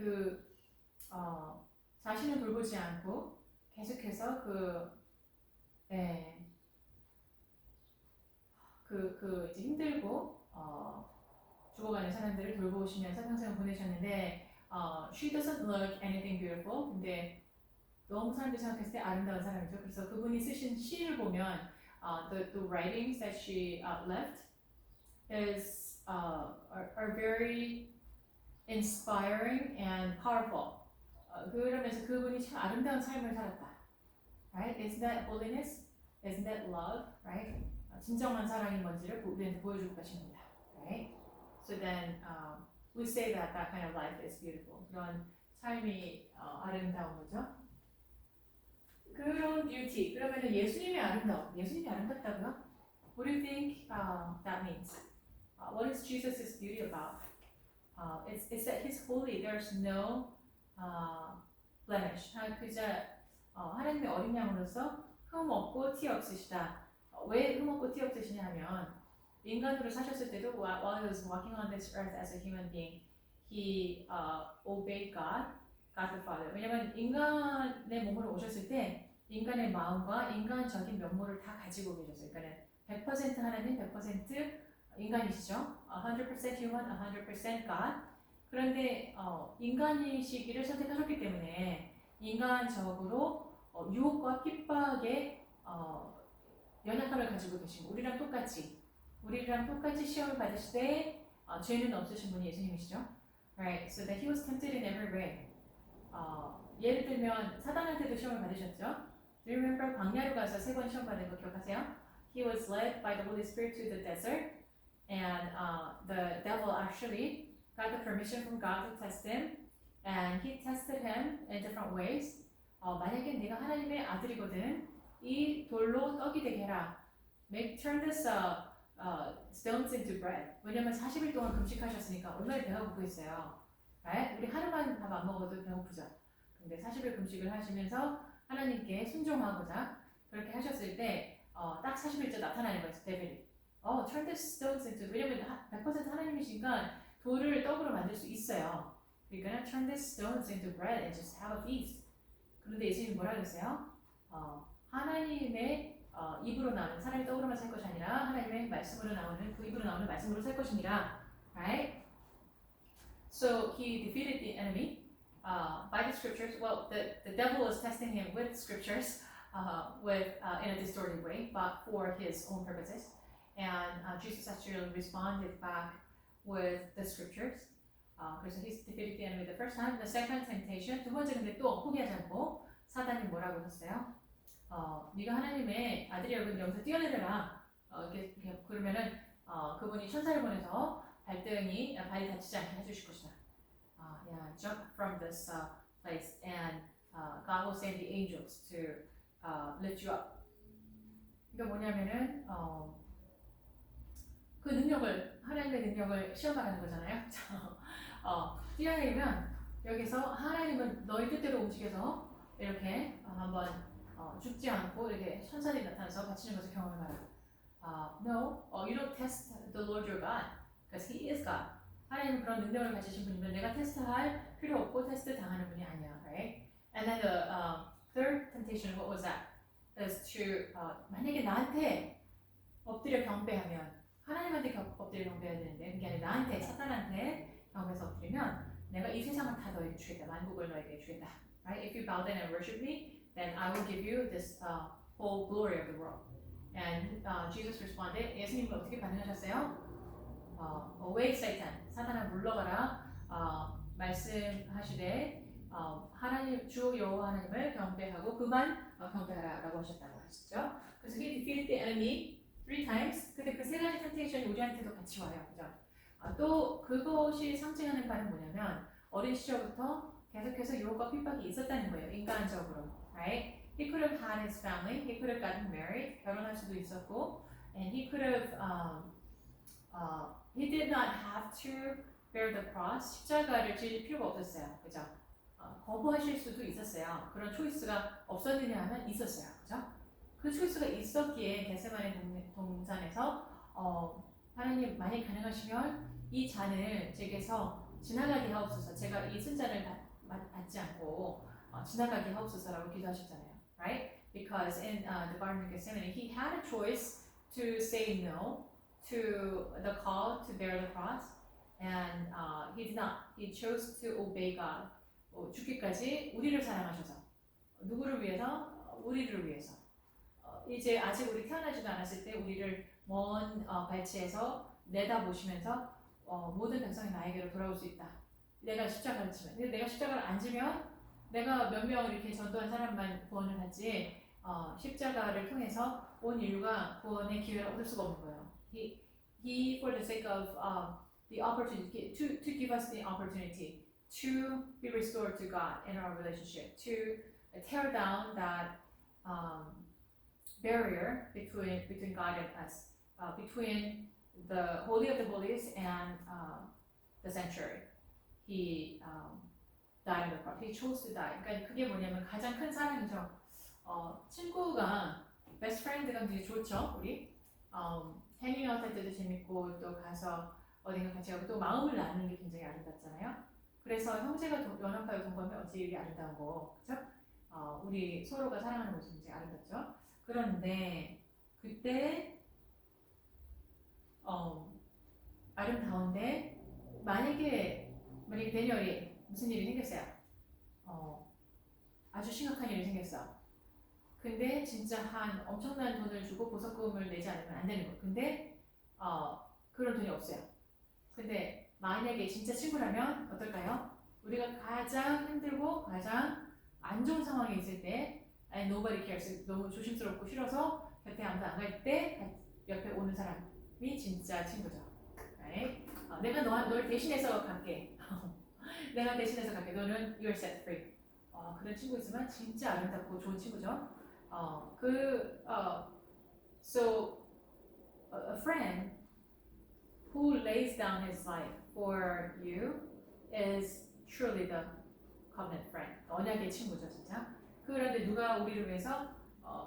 자신을 돌보지 않고 계속해서 이제 힘들고 죽어가는 사람들을 돌보시면서 평생을 보내셨는데 she doesn't look anything beautiful. 근데 너무 사람들이 생각했을 때 아름다운 사람이죠. 그래서 그분이 쓰신 시를 보면 the writings that she left are very inspiring and powerful. 그러면서 그분이 참 아름다운 삶을 살았다. Right? Isn't that holiness? Isn't that love? Right? 진정한 사랑이 뭔지를 우리한테 보여주고 계십니다. Right? So then we say that kind of life is beautiful. 그런 삶이 아름다운 거죠. 그런 beauty. 그러면 예수님이 아름다워. 예수님이 아름답다고요? What do you think that means? What is Jesus' beauty about? It's that He's holy. There's no blemish. 하나님의 어린 양으로서 흠 없고 티 없으시다. 왜 흠 없고 티 없으시냐 하면 인간으로 사셨을 때도 while He was walking on this earth as a human being, He obeyed God the Father. 왜냐면 인간의 몸으로 오셨을 때 인간의 마음과 인간적인 면모를 다 가지고 계셨어요. 그러니까 100% 하나님, 100% 인간이시죠. 100% human, 100% God. 그런데 인간이시기를 선택하셨기 때문에 인간적으로 유혹과 핍박의 연약함을 가지고 계시고 우리랑 똑같이 시험을 받으실 때 죄는 없으신 분이 예수님이시죠. Right? So that He was tempted in every way. 예를 들면 사단한테도 시험을 받으셨죠. Do you remember 광야로 가서 3번 시험 받은 거 기억하세요? he was led by the Holy Spirit to the desert, and the devil actually got the permission from God to test him, and he tested him in different ways. 만약에 네가 하나님의 아들이거든, 이 돌로 떡이 되게 해라. Turn this stones into bread. 왜냐면 40일 동안 금식하셨으니까 얼마나 배가 고프겠어요. right? 우리 하루만 밥 안 먹어도 배고프죠. 근데 40일 금식을 하시면서 하나님께 순종하고자 그렇게 하셨을 때 딱 40일째 나타나는 거예요. 데빌이. Turn this stones into, 왜냐면 100% 하나님이시니까 돌을 떡으로 만들 수 있어요. 그러니까 turn this stones into bread and just have a feast. 그런데 예수님이 뭐라 그랬어요? 하나님의 입으로 나오는, 사람이 떡으로만 살 것이 아니라 하나님의 말씀으로 나오는, 그 입으로 나오는 말씀으로 살 것이니라. Right? So he defeated the enemy by the scriptures. Well, the devil was testing him with scriptures in a distorted way, but for his own purposes. And Jesus actually responded back with the scriptures. 그래서 he defeated the enemy the first time. The second temptation, 두 번째 근데 또 포기하지 않고 사단이 뭐라고 했어요? 네가 하나님의 아들이라고 여기서 뛰어내려라. 그러면은 그분이 천사를 보내서 발이 다치지 않게 해주실 것이다. Jump from this place, and God will send the angels to lift you up. 그러니까 뭐냐면은 그 능력을, 하나님의 능력을 시험하라는 거잖아요. 뛰어내리면 여기서 하나님은 너희 뜻대로 움직여서 이렇게 한번 죽지 않고 이렇게 천사들이 나타나서 바치는 것을 경험해봐라. No, you don't test the Lord your God, because He is God. 하나님은 그런 능력을 가지신 분이면 내가 테스트할 필요 없고 테스트 당하는 분이 아니야, right? And then the third temptation, what was that? Is to 만약에 나한테 엎드려 경배하면, 하나님한테 엎드려 경배해야 되는데 그게 아니라 나한테, 사탄한테 경배해서 엎드리면 내가 이 세상을 다 너에게 주겠다, 만국을 너에게 주겠다, right? If you bow down and worship me, then I will give you this whole glory of the world. And Jesus responded. 예수님은 어떻게 반응하셨어요? Away Satan, 사탄아 물러가라. 말씀하시되 하나님 주 여호와 하나님을 경배하고 그만 경배하라라고 하셨다고 하셨죠. 그래서 he defeated the enemy 3 times. 근데 그 세 가지 temptation이 우리한테도 같이 와요, 그죠? 또 그것이 상징하는 바는 뭐냐면 어린 시절부터 계속해서 유혹과 핍박이 있었다는 거예요, 인간적으로, right? He could have had his family, he could have gotten married, 결혼할 수도 있었고, and he could have, he did not have to bear the cross, 십자가를 질 필요가 없었어요, 그죠? 거부하실 수도 있었어요. 그런 초이스가 없었느냐 하면 있었어요, 그죠? 그 초이스가 있었기에 겟세마네 동산에서 하나님 만약 가능하시면 이 잔을 제게서 지나가게 하옵소서, 제가 이 쓴잔을 받지 않고 지나가게 하옵소서라고 기도하셨잖아요. Right? Because in the Garden of Gethsemane, he had a choice to say no to the call to bear the cross, and he did not. He chose to obey God. 죽기까지 우리를 사랑하셔서, 누구를 위해서? 우리를 위해서. 이제 아직 우리 태어나지도 않았을 때 우리를 먼 발치에서 내다보시면서 모든 백성이 나에게로 돌아올 수 있다. 내가 십자가를 지면, 근데 내가 십자가를 안 지면 내가 몇 명을 이렇게 전도한 사람만 구원을 받지 십자가를 통해서 온 인류가 구원의 기회를 얻을 수가 없는 거예요. He for the sake of the opportunity to give us the opportunity to be restored to God in our relationship, to tear down that barrier between God and us, between the Holy of the Holies and the sanctuary. He died on the cross. He chose to die. 그러니까 그게 뭐냐면 가장 큰 사랑이죠. 친구가 best friend가 되게 좋죠, 우리. 해밍아웃 할 때도 재밌고 또 가서 어딘가 같이 가고 또 마음을 나누는 게 굉장히 아름답잖아요. 그래서 형제가 연합하여 동거하면 어찌 이게 아름다운 거, 그렇죠? 우리 서로가 사랑하는 모습이 굉장히 아름답죠. 그런데 그때 아름다운데 만약에 데니얼이 무슨 일이 생겼어요. 아주 심각한 일이 생겼어. 근데 진짜 한 엄청난 돈을 주고 보석금을 내지 않으면 안 되는 거. 근데 그런 돈이 없어요. 근데 만약에 진짜 친구라면 어떨까요? 우리가 가장 힘들고 가장 안 좋은 상황에 있을 때 and nobody cares, 너무 조심스럽고 싫어서 곁에 아무도 안 갈 때 옆에 오는 사람이 진짜 친구죠. Right? 내가 널 대신해서 갈게. 내가 대신해서 갈게. 너는 you're set free. 그런 친구 있으면 진짜 아름답고 좋은 친구죠. So a friend who lays down his life for you is truly the covenant friend. 언약의 친구죠, 진짜. 그런데 누가 우리를 위해서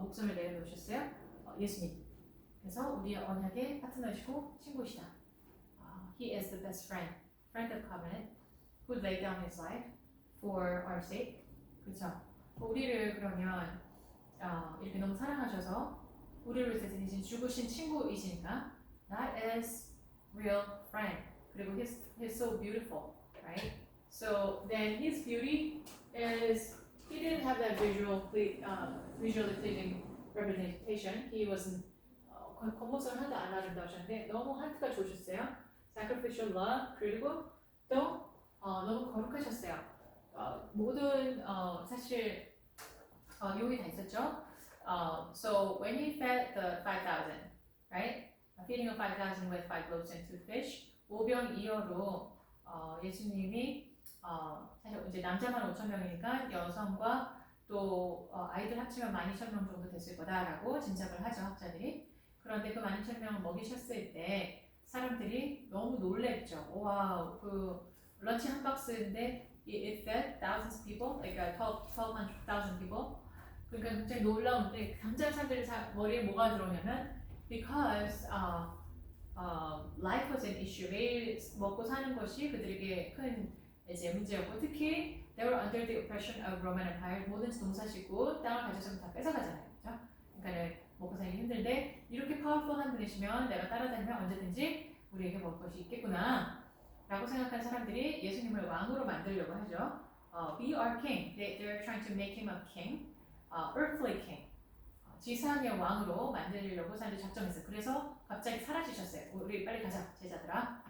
목숨을 내려놓으셨어요? 예수님. 그래서 우리의 언약의 파트너시고 친구이시다. He is the best friend, friend of covenant, who laid down his life for our sake. 그렇죠? 우리를 그러면 이렇게 너무 사랑하셔서 우리를 위해서 대신 죽으신 친구이시니까 that is real friend. 그리고 he's so beautiful, right? So then his beauty is he didn't have that visually pleasing representation. He wasn't 겉모습은 하나도 안 아름다우셨는데 너무 하트가 좋으셨어요. Sacrificial love 그리고 또 너무 거룩하셨어요. 모든 사실 용이 다 있었죠. So when he fed the 5,000, right? Feeding of 5,000 with 5 loaves and 2 fish. 오병이어로 예수님이 사실 이제 남자만 5,000명이니까 여성과 또 아이들 합치면 12,000명 정도 됐을 거다라고 짐작을 하죠, 학자들이. 그런데 그 12,000명을 먹이셨을 때 사람들이 너무 놀랬죠. 와우, 그 런치 한 박스인데 it fed thousands of people, like 12,000 people. 그러니까 굉장히 놀라운데 당장 사람들이 머리에 뭐가 들어오냐면 because life was an issue. 매일 먹고 사는 것이 그들에게 큰 이제 문제였고 특히 they were under the oppression of Roman Empire. 뭐든지 농사짓고 땅을 가졌으면 다 뺏어가잖아요, 그렇죠? 그러니까 먹고 살기 힘든데 이렇게 파워풀한 분이시면 내가 따라다니면 언제든지 우리에게 먹을 것이 있겠구나 라고 생각한 사람들이 예수님을 왕으로 만들려고 하죠. Be our king. They're trying to make him a king, earthly king. 지상의 왕으로 만들려고 사람들이 작정했어요. 그래서 갑자기 사라지셨어요. 우리 빨리 가자, 제자들아.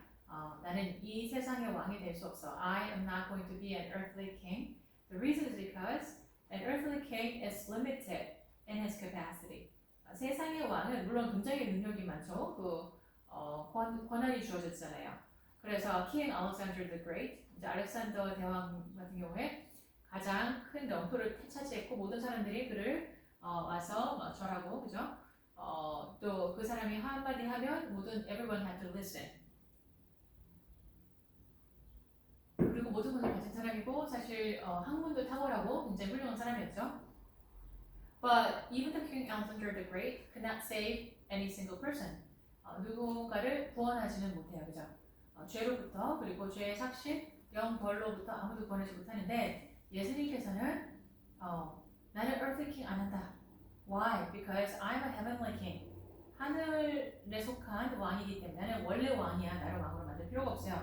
나는 이 세상의 왕이 될 수 없어. I am not going to be an earthly king. The reason is because an earthly king is limited in his capacity. 세상의 왕은 물론 굉장히 능력이 많죠. 권한이 주어졌잖아요. 그래서 King Alexander the Great, 이제 알렉산더 대왕 같은 경우에 가장 큰 영토를 차지했고 모든 사람들이 그를 와서 절하고, 그죠? 또 그 사람이 한마디 하면 모든 everyone had to listen. 그리고 모든 것을 가진 사람이고 사실 학문도 탁월하고 굉장히 훌륭한 사람이었죠. But even the King Alexander the Great could not save any single person. 누군가를 구원하지는 못해요, 그죠? 죄로부터 그리고 죄의 삭식, 영벌로부터 아무도 구원하지 못하는데 예수님께서는 나는 earthly king 안 한다. Why? Because I'm a heavenly king. 하늘에 속한 왕이기 때문에 나는 원래 왕이야. 나를 왕으로 만들 필요가 없어요.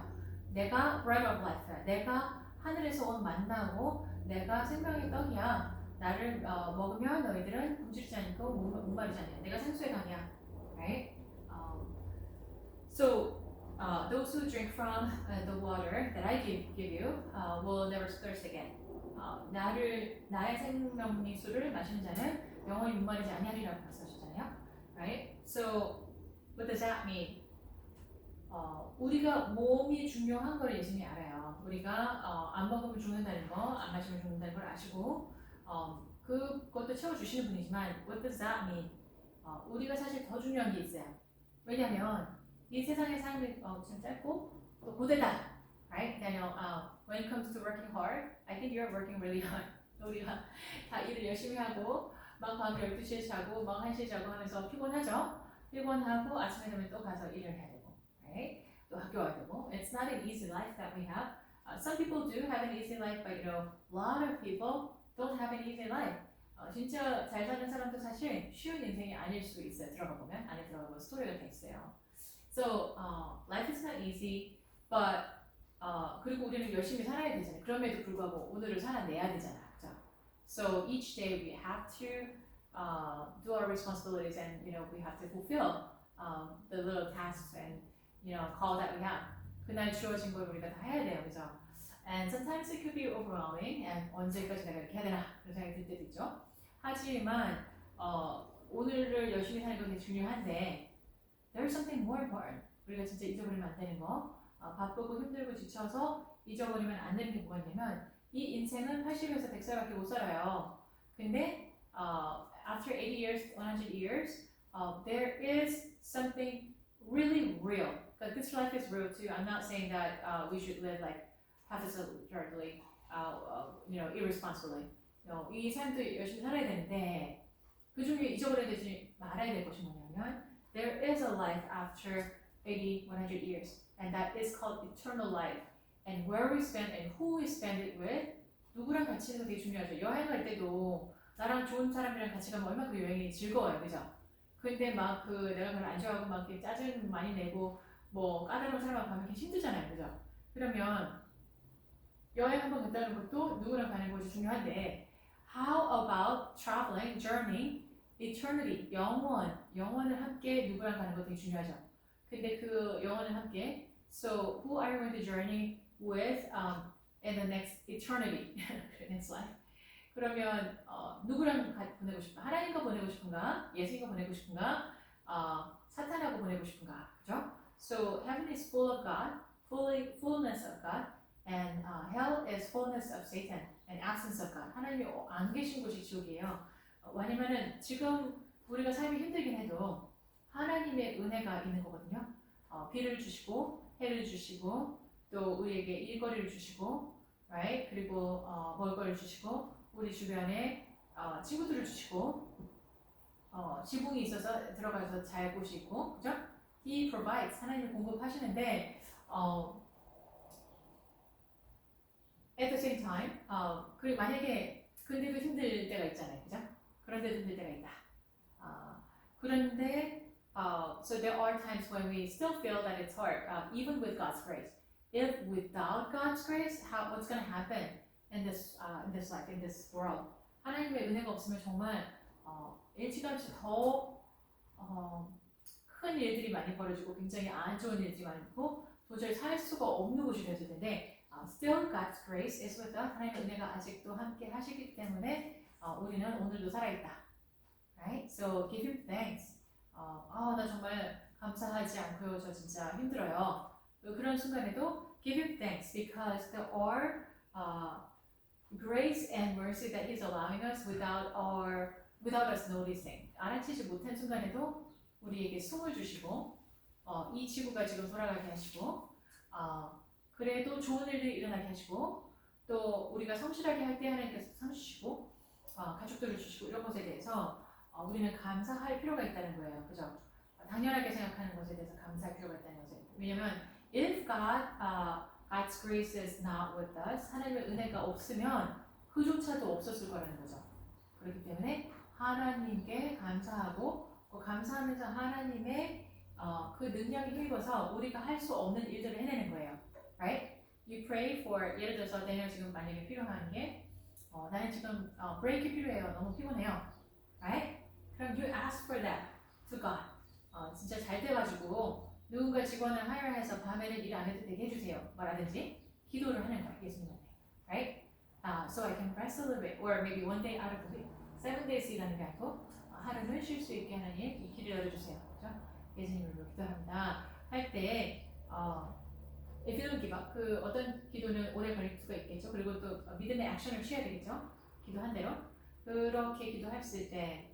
내가 bread of life. 내가 하늘에서 온 만나고 내가 생명의 떡이야. 나를 먹으면 너희들은 굶주리지 않고 목마르지 않냐. 내가 생수의 강이야. Right? So those who drink from the water that I give you will never thirst again. 나의 생명의 수를 마시는 자는 영원히 목마르지 아니하리라고 말씀하셨잖아요. Right? So what does that mean? 우리가 몸이 중요한 걸 예수님이 알아요. 우리가 안 먹으면 죽는다는 거, 안 마시면 죽는다는 걸 아시고 그것도 채워주시는 분이지만 what does that mean? 우리가 사실 더 중요한 게 있어요. 왜냐하면 이 세상의 삶이 좀 짧고 또 고되다. Right? When it comes to working hard, I think you're working really hard. 우리가 다 일을 열심히 하고 막 밤 12시에 자고 막 1시에 자고 하면서 피곤하죠? 피곤하고 아침에 되면 또 가서 일을 해야 되고, right? 또 학교 와야 되고. It's not an easy life that we have. Some people do have an easy life, but a lot of people don't have an easy life. 진짜 잘 사는 사람도 사실 쉬운 인생이 아닐 수도 있어요. 들어가 보면 안에 들어가 보면 스토리가 다 있어요. So life is not easy, but 그리고 우리는 열심히 살아야 되잖아요. 그럼에도 불구하고 오늘을 살아내야 되잖아. 그죠? So each day we have to do our responsibilities, and we have to fulfill the little tasks and call that we have. 그날 주어진 걸 우리가 다 해야 돼요, 그죠? And sometimes it could be overwhelming, and 언제까지 내가 이렇게 해야 되나 그런 생각이 들 때도 있죠. 하지만 오늘을 열심히 사는 거 되게 중요한데 there's something more important. 우리가 진짜 잊어버리면 안 되는 거. 바쁘고 힘들고 지쳐서 잊어버리면 안 되는 게 뭐가 있냐면 이 인생은 80에서 100살밖에 못 살아요. 근데 after 80 years, 100 years, there is something really real. But this life is real too. I'm not saying that we should live like haphazardly, irresponsibly. 이 삶도 열심히 살아야 되는데 그 중에 잊어버려야 되지 말아야 될 것이 뭐냐면 there is a life after 80, 100 years, and that is called eternal life. And where we spend and who we spend it with, 누구랑 같이 있는 거 되게 중요하죠. 여행 갈 때도 나랑 좋은 사람이랑 같이 가면 얼마나 그 여행이 즐거워요, 그죠? 근데 막 내가 별로 안 좋아하고 막 이렇게 짜증 많이 내고 뭐 까다로운 사람하고 가면 이렇게 힘들잖아요, 그죠? 그러면 여행 한번 갔다는 것도 누구랑 가는 것이 중요한데, how about traveling, journey, eternity, 영원을 함께 누구랑 가는 거 되게 중요하죠. 근데 그 영원을 함께, so who are you going to journey with in the next eternity, next life? 그러면 누구랑 보내고 싶은가? 하나님과 보내고 싶은가? 예수님과 보내고 싶은가? 사탄하고 보내고 싶은가? 그죠? So heaven is full of God, fullness of God, and hell is fullness of Satan, and absence of God. 하나님이 안 계신 곳이 지옥이에요. 왜냐면은 지금 우리가 삶이 힘들긴 해도 하나님의 은혜가 있는 거거든요. 비를 주시고 해를 주시고 또 우리에게 일거리를 주시고, right? 그리고 먹을거리를 주시고 우리 주변에 친구들을 주시고 지붕이 있어서 들어가서 잘 곳이 있고, 그죠? He provides, 하나님이 공급하시는데 at the same time, 그리고 만약에 근데도 힘들 때가 있잖아요, 그죠? 그런데도 힘들 때가 있다. 그런데 so there are times when we still feel that it's hard, even with God's grace. If without God's grace, what's going to happen in this life, in this world? 하나님의 은혜가 없으면 정말 일찌감치 더 큰 일들이 많이 벌어지고 굉장히 안 좋은 일들이 많고 도저히 살 수가 없는 곳이 되어질 텐데, still God's grace is with us. 하나님의 은혜가 아직도 함께 하시기 때문에 우리는 오늘도 살아있다. Right? So give Him thanks. 나 정말 감사하지 않고요. 저 진짜 힘들어요. 그런 순간에도 give Him thanks because there are grace and mercy that He's allowing us without us noticing. 알아채지 못한 순간에도 우리에게 숨을 주시고 이 지구가 지금 돌아가게 하시고 그래도 좋은 일들이 일어나게 하시고 또 우리가 성실하게 할 때 하나님께서 상 주시고 가족들을 주시고 이런 것에 대해서 우리는 감사할 필요가 있다는 거예요. 그죠? 당연하게 생각하는 것에 대해서 감사할 필요가 있다는 거죠. 왜냐면 if God's grace is not with us, 하나님의 은혜가 없으면 그조차도 없었을 거라는 거죠. 그렇기 때문에 하나님께 감사하고 감사하면서 하나님의 그 능력에 힘입어서 우리가 할 수 없는 일들을 해내는 거예요. Right? You pray for, 예를 들어서 내가 지금 만약에 필요한 게 나는 지금 브레이크 필요해요. 너무 피곤해요. Right? 그럼 you ask for that to God. 진짜 잘 돼가지고 누군가 직원을 하여해서 밤에는 일 안 해도 되게 해주세요. 뭐라든지 기도를 하는 거예요. 예수님한테. Right? So I can rest a little bit, or maybe one day out of the week. 7 days 일하는 게 아니고 하루는 쉴 수 있게 하나님 이 길을 열어주세요. 그렇죠? 예수님으로 기도합니다. 할 때 if you don't give up, 그 어떤 기도는 오래 걸릴 수가 있겠죠. 그리고 또 믿음의 액션을 취해야 되겠죠. 기도한 대로 그렇게 기도했을 때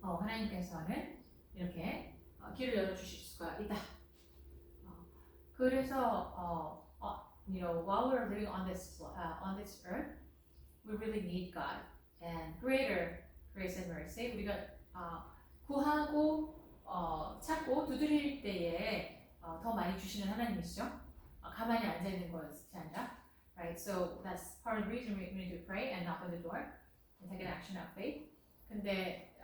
하나님께서는 이렇게 길을 열어주실 수가 있다. 그래서 while we're living on this earth, we really need God and greater grace and mercy. 우리가 구하고 찾고 두드릴 때에 더 많이 주시는 하나님이시죠. 가만히 앉아 있는 것이 아니라, right? So that's part of the reason we need to pray and knock on the door and take an action of faith. 근데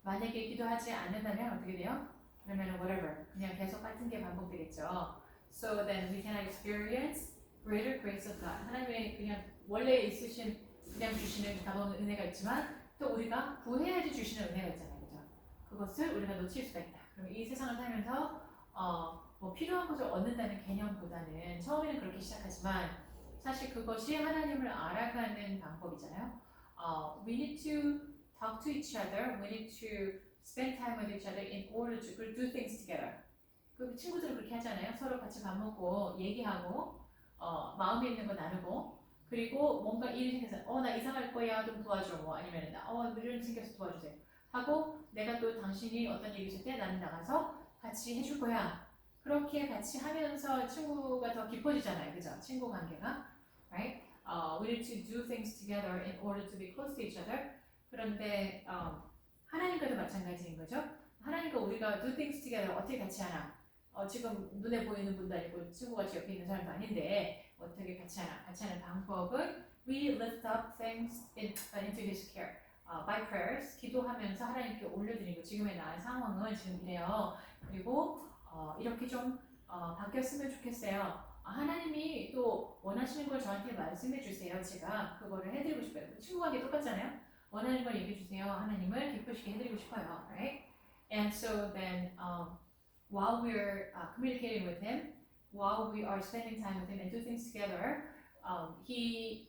만약에 기도하지 않는다면 어떻게 돼요? 그러면 whatever, 그냥 계속 같은 게 반복되겠죠. So then we cannot experience greater grace of God. 하나님의 그냥 원래 있으신 그냥 주시는 가벼운 은혜가 있지만 또 우리가 구해야지 주시는 은혜가 있잖아요, 그죠? 그것을 우리가 놓칠 수가 있다. 그럼 이 세상을 살면서 뭐 필요한 것을 얻는다는 개념보다는 처음에는 그렇게 시작하지만 사실 그것이 하나님을 알아가는 방법이잖아요. We need to talk to each other. We need to spend time with each other in order to do things together. 그 친구들은 그렇게 하잖아요. 서로 같이 밥 먹고 얘기하고 마음에 있는 거 나누고 그리고 뭔가 일이 생겨서 나 이사갈 거야 좀 도와줘 뭐 아니면 이런 생겨서 도와주세요 하고 내가 또 당신이 어떤 일이 있을 때 나는 나가서 같이 해줄 거야. 그렇게 같이 하면서 친구가 더 깊어지잖아요. 그죠? 친구 관계가. Right? We need to do things together in order to be close to each other. 그런데 하나님과도 마찬가지인 거죠. 하나님과 우리가 do things together 어떻게 같이 하나? 지금 눈에 보이는 분도 아니고 친구가 옆에 있는 사람도 아닌데 어떻게 같이 하나? 같이 하는 방법은 we lift up things into His care by prayers. 기도하면서 하나님께 올려드리고 지금의 나의 상황은 지금 이래요. 그리고 이렇게 좀 바뀌었으면 좋겠어요. 하나님이 또 원하시는 걸 저한테 말씀해 주세요. 제가 그거를 해드리고 싶어요. 친구관계 똑같잖아요. 원하는 걸 얘기해 주세요. 하나님을 기쁘시게 해드리고 싶어요. Right? And so then while we're communicating with Him, while we are spending time with Him and do things together, He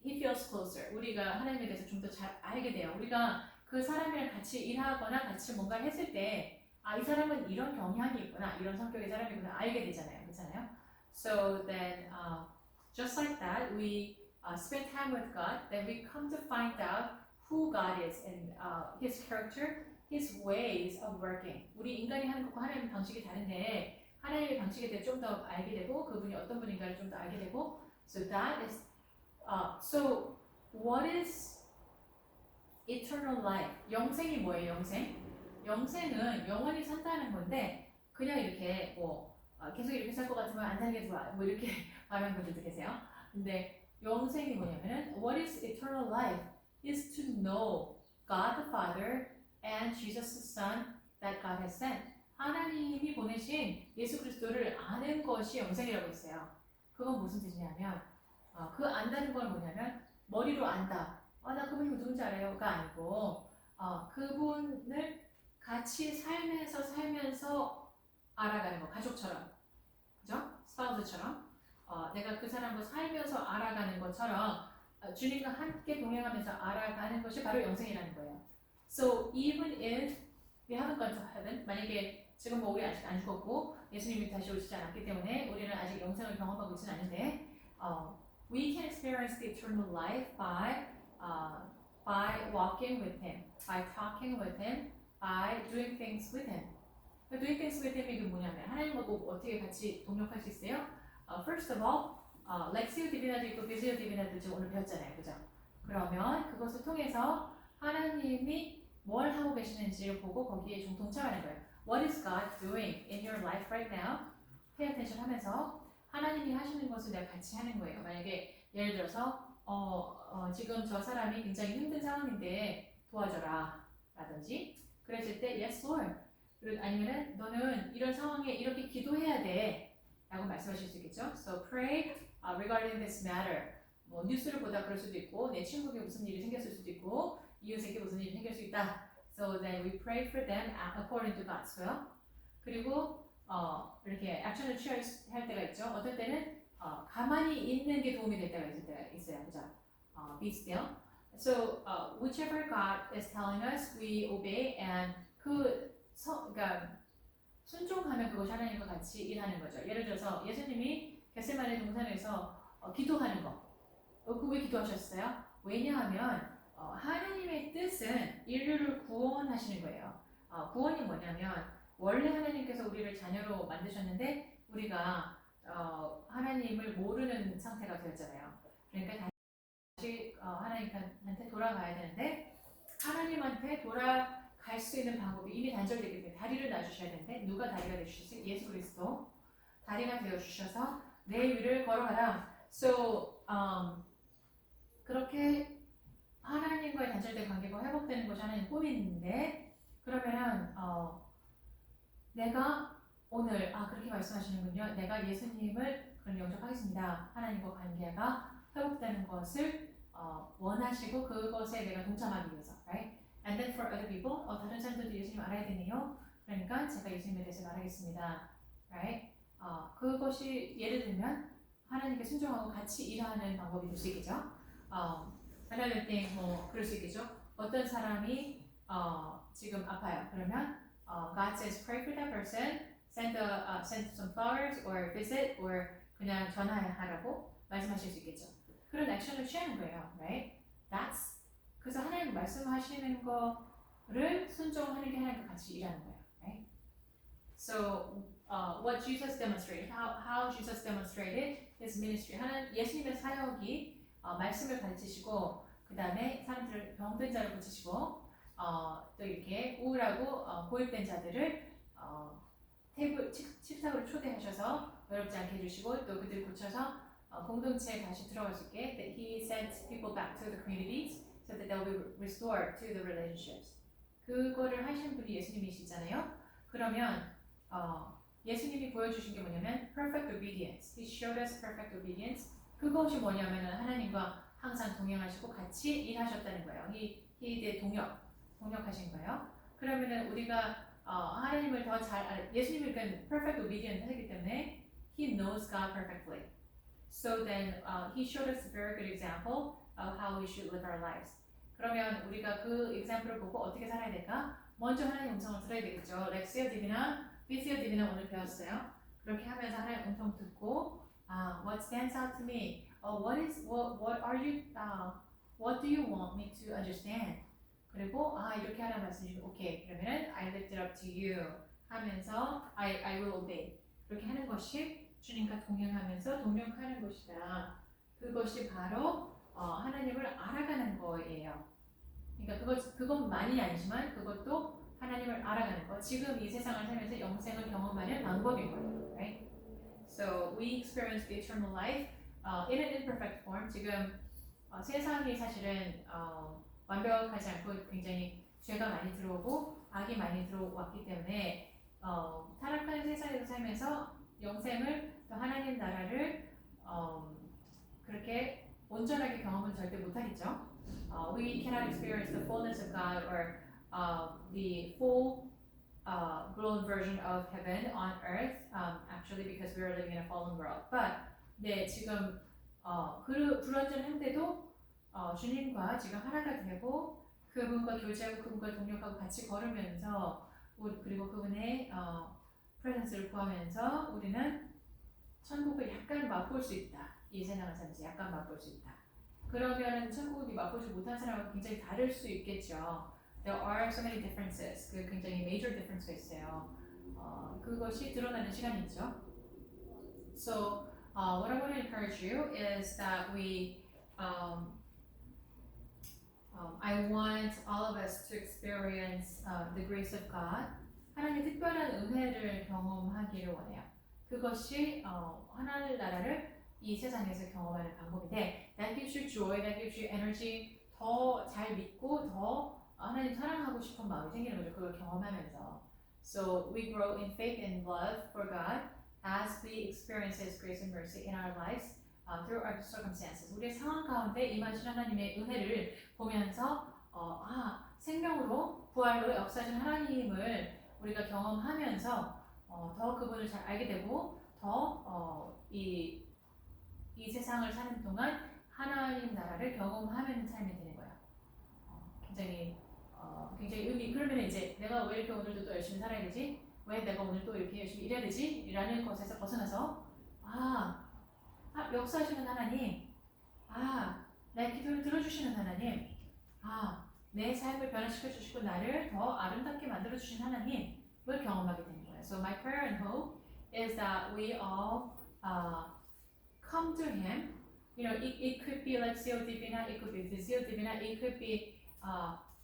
feels closer. 우리가 하나님에 대해서 좀 더 잘 알게 돼요. 우리가 그 사람이랑 같이 일하거나 같이 뭔가를 했을 때 이 사람은 이런 경향이 있구나, 이런 성격의 사람이구나 알게 되잖아요. 그렇잖아요? So then, just like that, we spend time with God, then we come to find out who God is and His character, His ways of working. 우리 인간이 하는 것과 하나님의 방식이 다른데 하나님의 방식에 대해 좀 더 알게 되고 그분이 어떤 분인가를 좀 더 알게 되고 so that is so what is eternal life? 영생이 뭐예요? 영생은 영원히 산다는 건데 그냥 이렇게 뭐 계속 이렇게 살 것 같으면 안 사는 게 좋아 뭐 이렇게 말하는 분들도 계세요. 근데 영생이 뭐냐면은 what is eternal life? is to know God the Father and Jesus the Son that God has sent. 하나님이 보내신 예수 그리스도를 아는 것이 영생이라고 했어요. 그건 무슨 뜻이냐면 그 안다는 건 뭐냐면 머리로 안다. 나 그분이 누군지 알아요가 아니고 그분을 같이 살면서 알아가는 거. 가족처럼. 그죠? 스파우스처럼. 내가 그 사람과 살면서 알아가는 것처럼 주님과 함께 동행하면서 알아가는 것이 바로 영생이라는 거예요. So even if we haven't gone to heaven, 만약에 지금 뭐 우리 아직 안 죽었고 예수님이 다시 오시지 않았기 때문에 우리는 아직 영생을 경험하고 있지는 않은데 we can experience the eternal life by walking with Him, by talking with Him, by doing things with Him. Doing things with Him 이게 뭐냐면 하나님하고 어떻게 같이 동력할 수 있어요? First of all, 렉시오 디비나도 있고 비지오 디비나도 지금 오늘 배웠잖아요, 그죠? 그러면 그것을 통해서 하나님이 뭘 하고 계시는지를 보고 거기에 좀 동참하는 거예요. What is God doing in your life right now? Pay attention 하면서 하나님이 하시는 것을 내가 같이 하는 거예요. 만약에 예를 들어서 지금 저 사람이 굉장히 힘든 상황인데 도와줘라 라든지 그랬을 때 Yes Lord 아니면은 너는 이런 상황에 이렇게 기도해야 돼 라고 말씀하실 수 있겠죠. So pray regarding this matter. 뭐 뉴스를 보다 그럴 수도 있고 내 친구에게 무슨 일이 생겼을 수도 있고 이웃에게 무슨 일이 생길 수 있다. So then we pray for them according to God's will. 그리고 이렇게 액션을 취할 때가 있죠. 어떨 때는 가만히 있는 게 도움이 될 때가 있을 때가 있어요. 그죠? Be still. So whichever God is telling us, we obey and 그러니까 순종하면 그것이 하나님과 같이 일하는 거죠. 예를 들어서 예수님이 겟세마네 동산에서 기도하는 거. 그 왜 기도하셨어요? 왜냐하면 하나님의 뜻은 인류를 구원하시는 거예요. 구원이 뭐냐면 원래 하나님께서 우리를 자녀로 만드셨는데 우리가 하나님을 모르는 상태가 되었잖아요. 그러니까 다시 하나님한테 돌아가야 되는데 하나님한테 돌아갈 수 있는 방법이 이미 단절되기 때문에 다리를 놔주셔야 되는데 누가 다리가 되주셨어요? 예수 그리스도 다리가 되어주셔서 내 위를 걸어가라. So 그렇게 하나님과의 단절된 관계가 회복되는 것이 하나님 꿈인데 그러면은 내가 오늘 그렇게 말씀하시는군요. 내가 예수님을 그럼 영접하겠습니다. 하나님과 관계가 회복되는 것을 원하시고 그것에 내가 동참하기 위해서, right? And then for other people, 다른 사람들도 예수님 알아야 되네요. 그러니까 제가 예수님에 대해서 말하겠습니다, right? 그것이 예를 들면 하나님께 순종하고 같이 일하는 방법이 될 수 있겠죠. Another thing, 뭐 그럴 수 있겠죠. 어떤 사람이 지금 아파요. 그러면 God says pray for that person, send some flowers or visit or 그냥 전화하라고 말씀하실 수 있겠죠. 그런 액션을 취하는 거예요, right? That's 그래서 하나님 말씀하시는 거를 순종하는 게 하나님과 같이 일하는 거예요, right? So what Jesus demonstrated, how Jesus demonstrated his ministry. 예수님의 사역이 말씀을 가르치시고 그 다음에 사람들을 병든 자를 고치시고 또 이렇게 우울하고 고립된 자들을 테이블 식탁으로 초대하셔서 어렵지 않게 해주시고 또 그들 고쳐서 공동체에 다시 들어갈 수 있게 that he sent people back to the communities so that they'll be restored to the relationships. 그거를 하신 분이 예수님이시잖아요. 그러면 예수님이 보여주신 게 뭐냐면 perfect obedience. He showed us perfect obedience. 그것이 뭐냐면은 하나님과 항상 동행하시고 같이 일하셨다는 거예요. He did 동역하신 거예요. 그러면은 우리가 하나님을 더 잘 예수님이 그 perfect obedience 하기 때문에 He knows God perfectly. So then He showed us a very good example of how we should live our lives. 그러면 우리가 그 example을 보고 어떻게 살아야 될까? 먼저 하나님 음성을 들어야 되겠죠. 렉시아 디비나, 비시아 디비나 오늘 배웠어요. 그렇게 하면서 하나님 음성 듣고 what stands out to me? What are you? What do you want me to understand? 그리고 이렇게 하라는 말씀이시고 오케이 그러면은 I lift it up to you 하면서 I will obey 그렇게 하는 것이 주님과 동행하면서 동역하는 것이다. 그것이 바로 하나님을 알아가는 거예요. 그러니까 그것만이 아니지만 그것도 하나님을 알아가는 거. 지금 이 세상을 살면서 영생을 경험하는 방법인 거예요. Right? So we experience the eternal life in an imperfect form. 지금 세상이 사실은 완벽하지 않고 굉장히 죄가 많이 들어오고 악이 많이 들어왔기 때문에 타락한 세상에서 살면서 영생을 또 하나님 나라를 그렇게 온전하게 경험은 절대 못하겠죠. We cannot experience the fullness of God or the full blown version of heaven on earth actually because we are living in a fallen world. But 네, 지금 불완전한데도 주님과 지금 하나가 되고 그분과 교제하고 그분과 동역하고 같이 걸으면서 그리고 그분의 프레젠스를 구하면서 우리는 천국을 약간 맛볼 수 있다. 이 세상을 살면서 약간 맛볼 수 있다. 그러면은 천국이 맛보지 못한 사람은 굉장히 다를 수 있겠죠. There are so many differences. 그 굉장히 major difference가 있어요. 그것이 드러나는 시간이죠. So what I want to encourage you is that I want all of us to experience the grace of God. 하나님의 특별한 은혜를 경험하기를 원해요. 그것이 하나님 나라를 이 세상에서 경험하는 방법인데 that gives you joy, that gives you energy. 더 잘 믿고 더 하나님 사랑하고 싶은 마음이 생기는 거죠. 그걸 경험하면서. So we grow in faith and love for God as we experience His grace and mercy in our lives. Through our circumstances. 우리의 상황 가운데 임하신 하나님의 은혜를 보면서 생명으로 부활로 역사하신 하나님을 우리가 경험하면서 더 그분을 잘 알게 되고 더 이 세상을 사는 동안 하나님 나라를 경험하는 삶이 되는 거예요. 굉장히 의미. 그러면 이제 내가 왜 이렇게 오늘도 또 열심히 살아야 되지? 왜 내가 오늘 또 이렇게 열심히 일해야 되지? 라는 것에서 벗어나서 역사하시는 하나님, 내 기도를 들어주시는 하나님, 내 삶을 변화시켜 주시고 나를 더 아름답게 만들어 주신 하나님을 경험하게 되는 거예요. So my prayer and hope is that we all come to Him. You know, it could be like Lectio Divina, it could be Visio Divina, it could be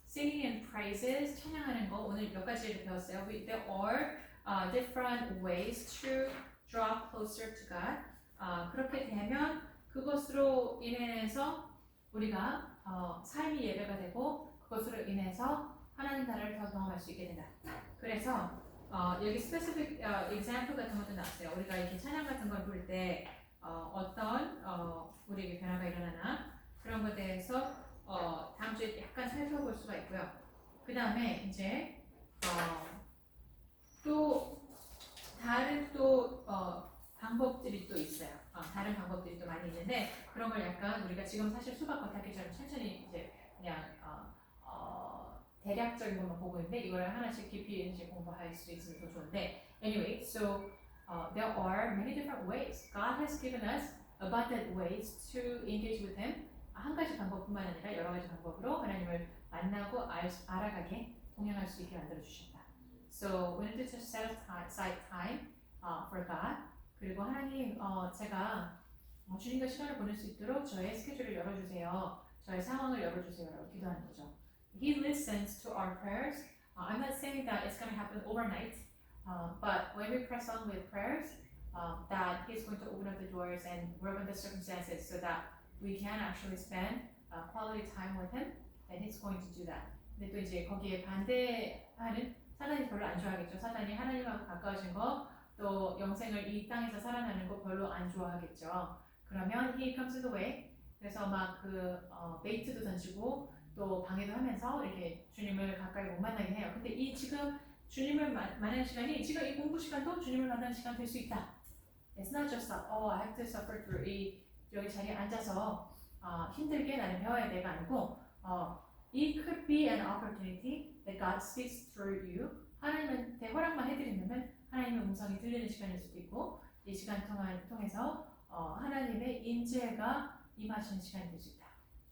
singing and praises, 찬양하는 거. 오늘 몇 가지를 배웠어요. There are different ways to draw closer to God. 그렇게 되면 그것으로 인해서 우리가 삶이 예배가 되고 그것으로 인해서 하나님 나라를 더 경험할 수 있게 된다. 그래서 여기 specific example 같은 것도 나왔어요. 우리가 이렇게 찬양 같은 걸 부를 때 어떤 우리에게 변화가 일어나나 그런 것에 대해서 다음 주에 약간 살펴볼 수가 있고요. 그 다음에 이제 또 다른 방법들이 또 있어요. 다른 방법들이 또 많이 있는데 그런 걸 약간 우리가 지금 사실 수박 겉핥기처럼 천천히 이제 그냥 대략적인 것만 보고 있는데 이거를 하나씩 깊이 이제 공부할 수 있으면 더 좋은데 anyway, so there are many different ways. God has given us abundant ways to engage with Him. 한 가지 방법뿐만 아니라 여러 가지 방법으로 하나님을 만나고 알아가게 동행할 수 있게 만들어 주셨다. So we need to set aside time for God. 그리고 하나님, 제가 주님과 시간을 보낼 수 있도록 저의 스케줄을 열어주세요. 저의 상황을 열어주세요라고 기도하는 거죠. He listens to our prayers. I'm not saying that it's going to happen overnight, but when we press on with prayers, that He's going to open up the doors and work on the circumstances so that we can actually spend quality time with Him, then He's going to do that. 근데 또 이제 거기에 반대하는 사단이 별로 안 좋아하겠죠. 사단이 하나님하고 가까워진 거, 또 영생을 이 땅에서 살아나는 거 별로 안 좋아하겠죠. 그러면 He comes in the way. 그래서 막 베이트도 던지고 또 방해도 하면서 이렇게 주님을 가까이 못 만나게 해요. 근데 이 지금 주님을 만나는 시간이 지금 이 공부 시간도 주님을 만나는 시간 될 수 있다. It's not just that I have to suffer through 여기 자리에 앉아서 힘들게 나는 배워야 돼가 아니고 it could be an opportunity that God speaks through you. 하나님한테 허락만 해드린다면 하나님의 음성이 들리는 시간일 수도 있고 이 시간 통해서 하나님의 인재가 임하시는 시간이 될 수 있다.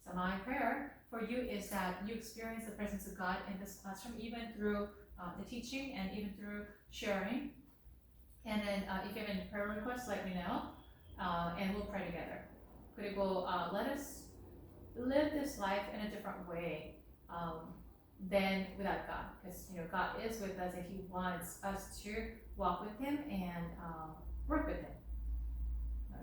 So my prayer for you is that you experience the presence of God in this classroom, even through the teaching and even through sharing. And then if you have any prayer requests, let me know, and we'll pray together. 그리고 let us live this life in a different way than without God, because God is with us and He wants us to walk with Him and work with Him.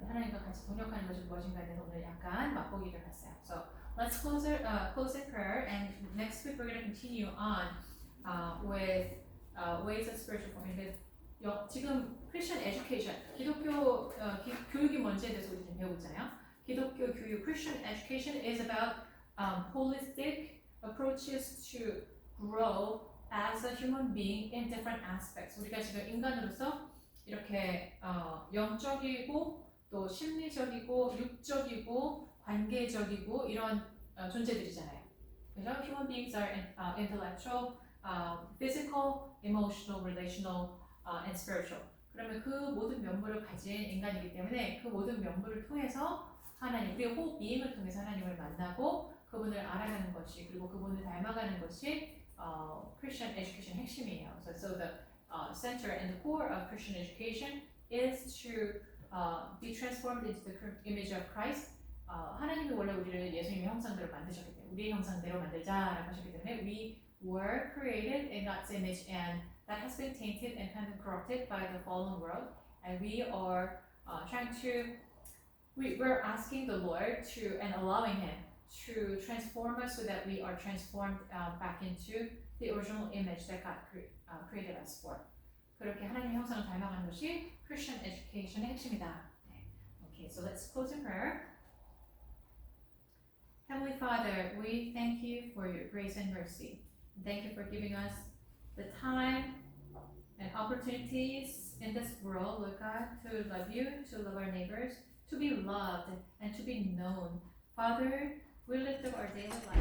하나님과 같이 동력하는 것이 무엇인가에 대해서 오늘 약간 맛보기를 했어요. So let's close in prayer, and next week we're going to continue on with ways of spiritual formation. 지금 Christian education, 기독교 교육이 뭔지에 대해서 우리 지금 배우고 있잖아요. 기독교 교육, Christian education is about holistic approaches to grow as a human being in different aspects. 우리가 지금 인간으로서 이렇게 영적이고 또 심리적이고 육적이고 관계적이고 이런 존재들이잖아요. 그죠? Human beings are intellectual, physical, emotional, relational, and spiritual. 그러면 그 모든 면모를 가진 인간이기 때문에 그 모든 면모를 통해서 하나님, 우리의 whole being을 통해서 하나님을 만나고 그분을 알아가는 것이 그리고 그분을 닮아가는 것이 Christian education 핵심이에요. So the center and the core of Christian education is to be transformed into the image of Christ. 하나님이 원래 우리를 예수님의 형상대로 만드셨기 때문에 우리의 형상대로 만들자라고 하셨기 때문에 we were created in God's image, and that has been tainted and kind of corrupted by the fallen world, and we are we're asking the Lord to and allowing Him to transform us so that we are transformed back into the original image that God created us for. 그렇게 하나님의 형상을 닮아가는 것이 Christian education의 핵심이다. Okay, so let's close in prayer. Heavenly Father, we thank you for your grace and mercy. Thank you for giving us the time and opportunities in this world, Lord God, to love you, to love our neighbors, to be loved and to be known. Father, we lift up our daily life.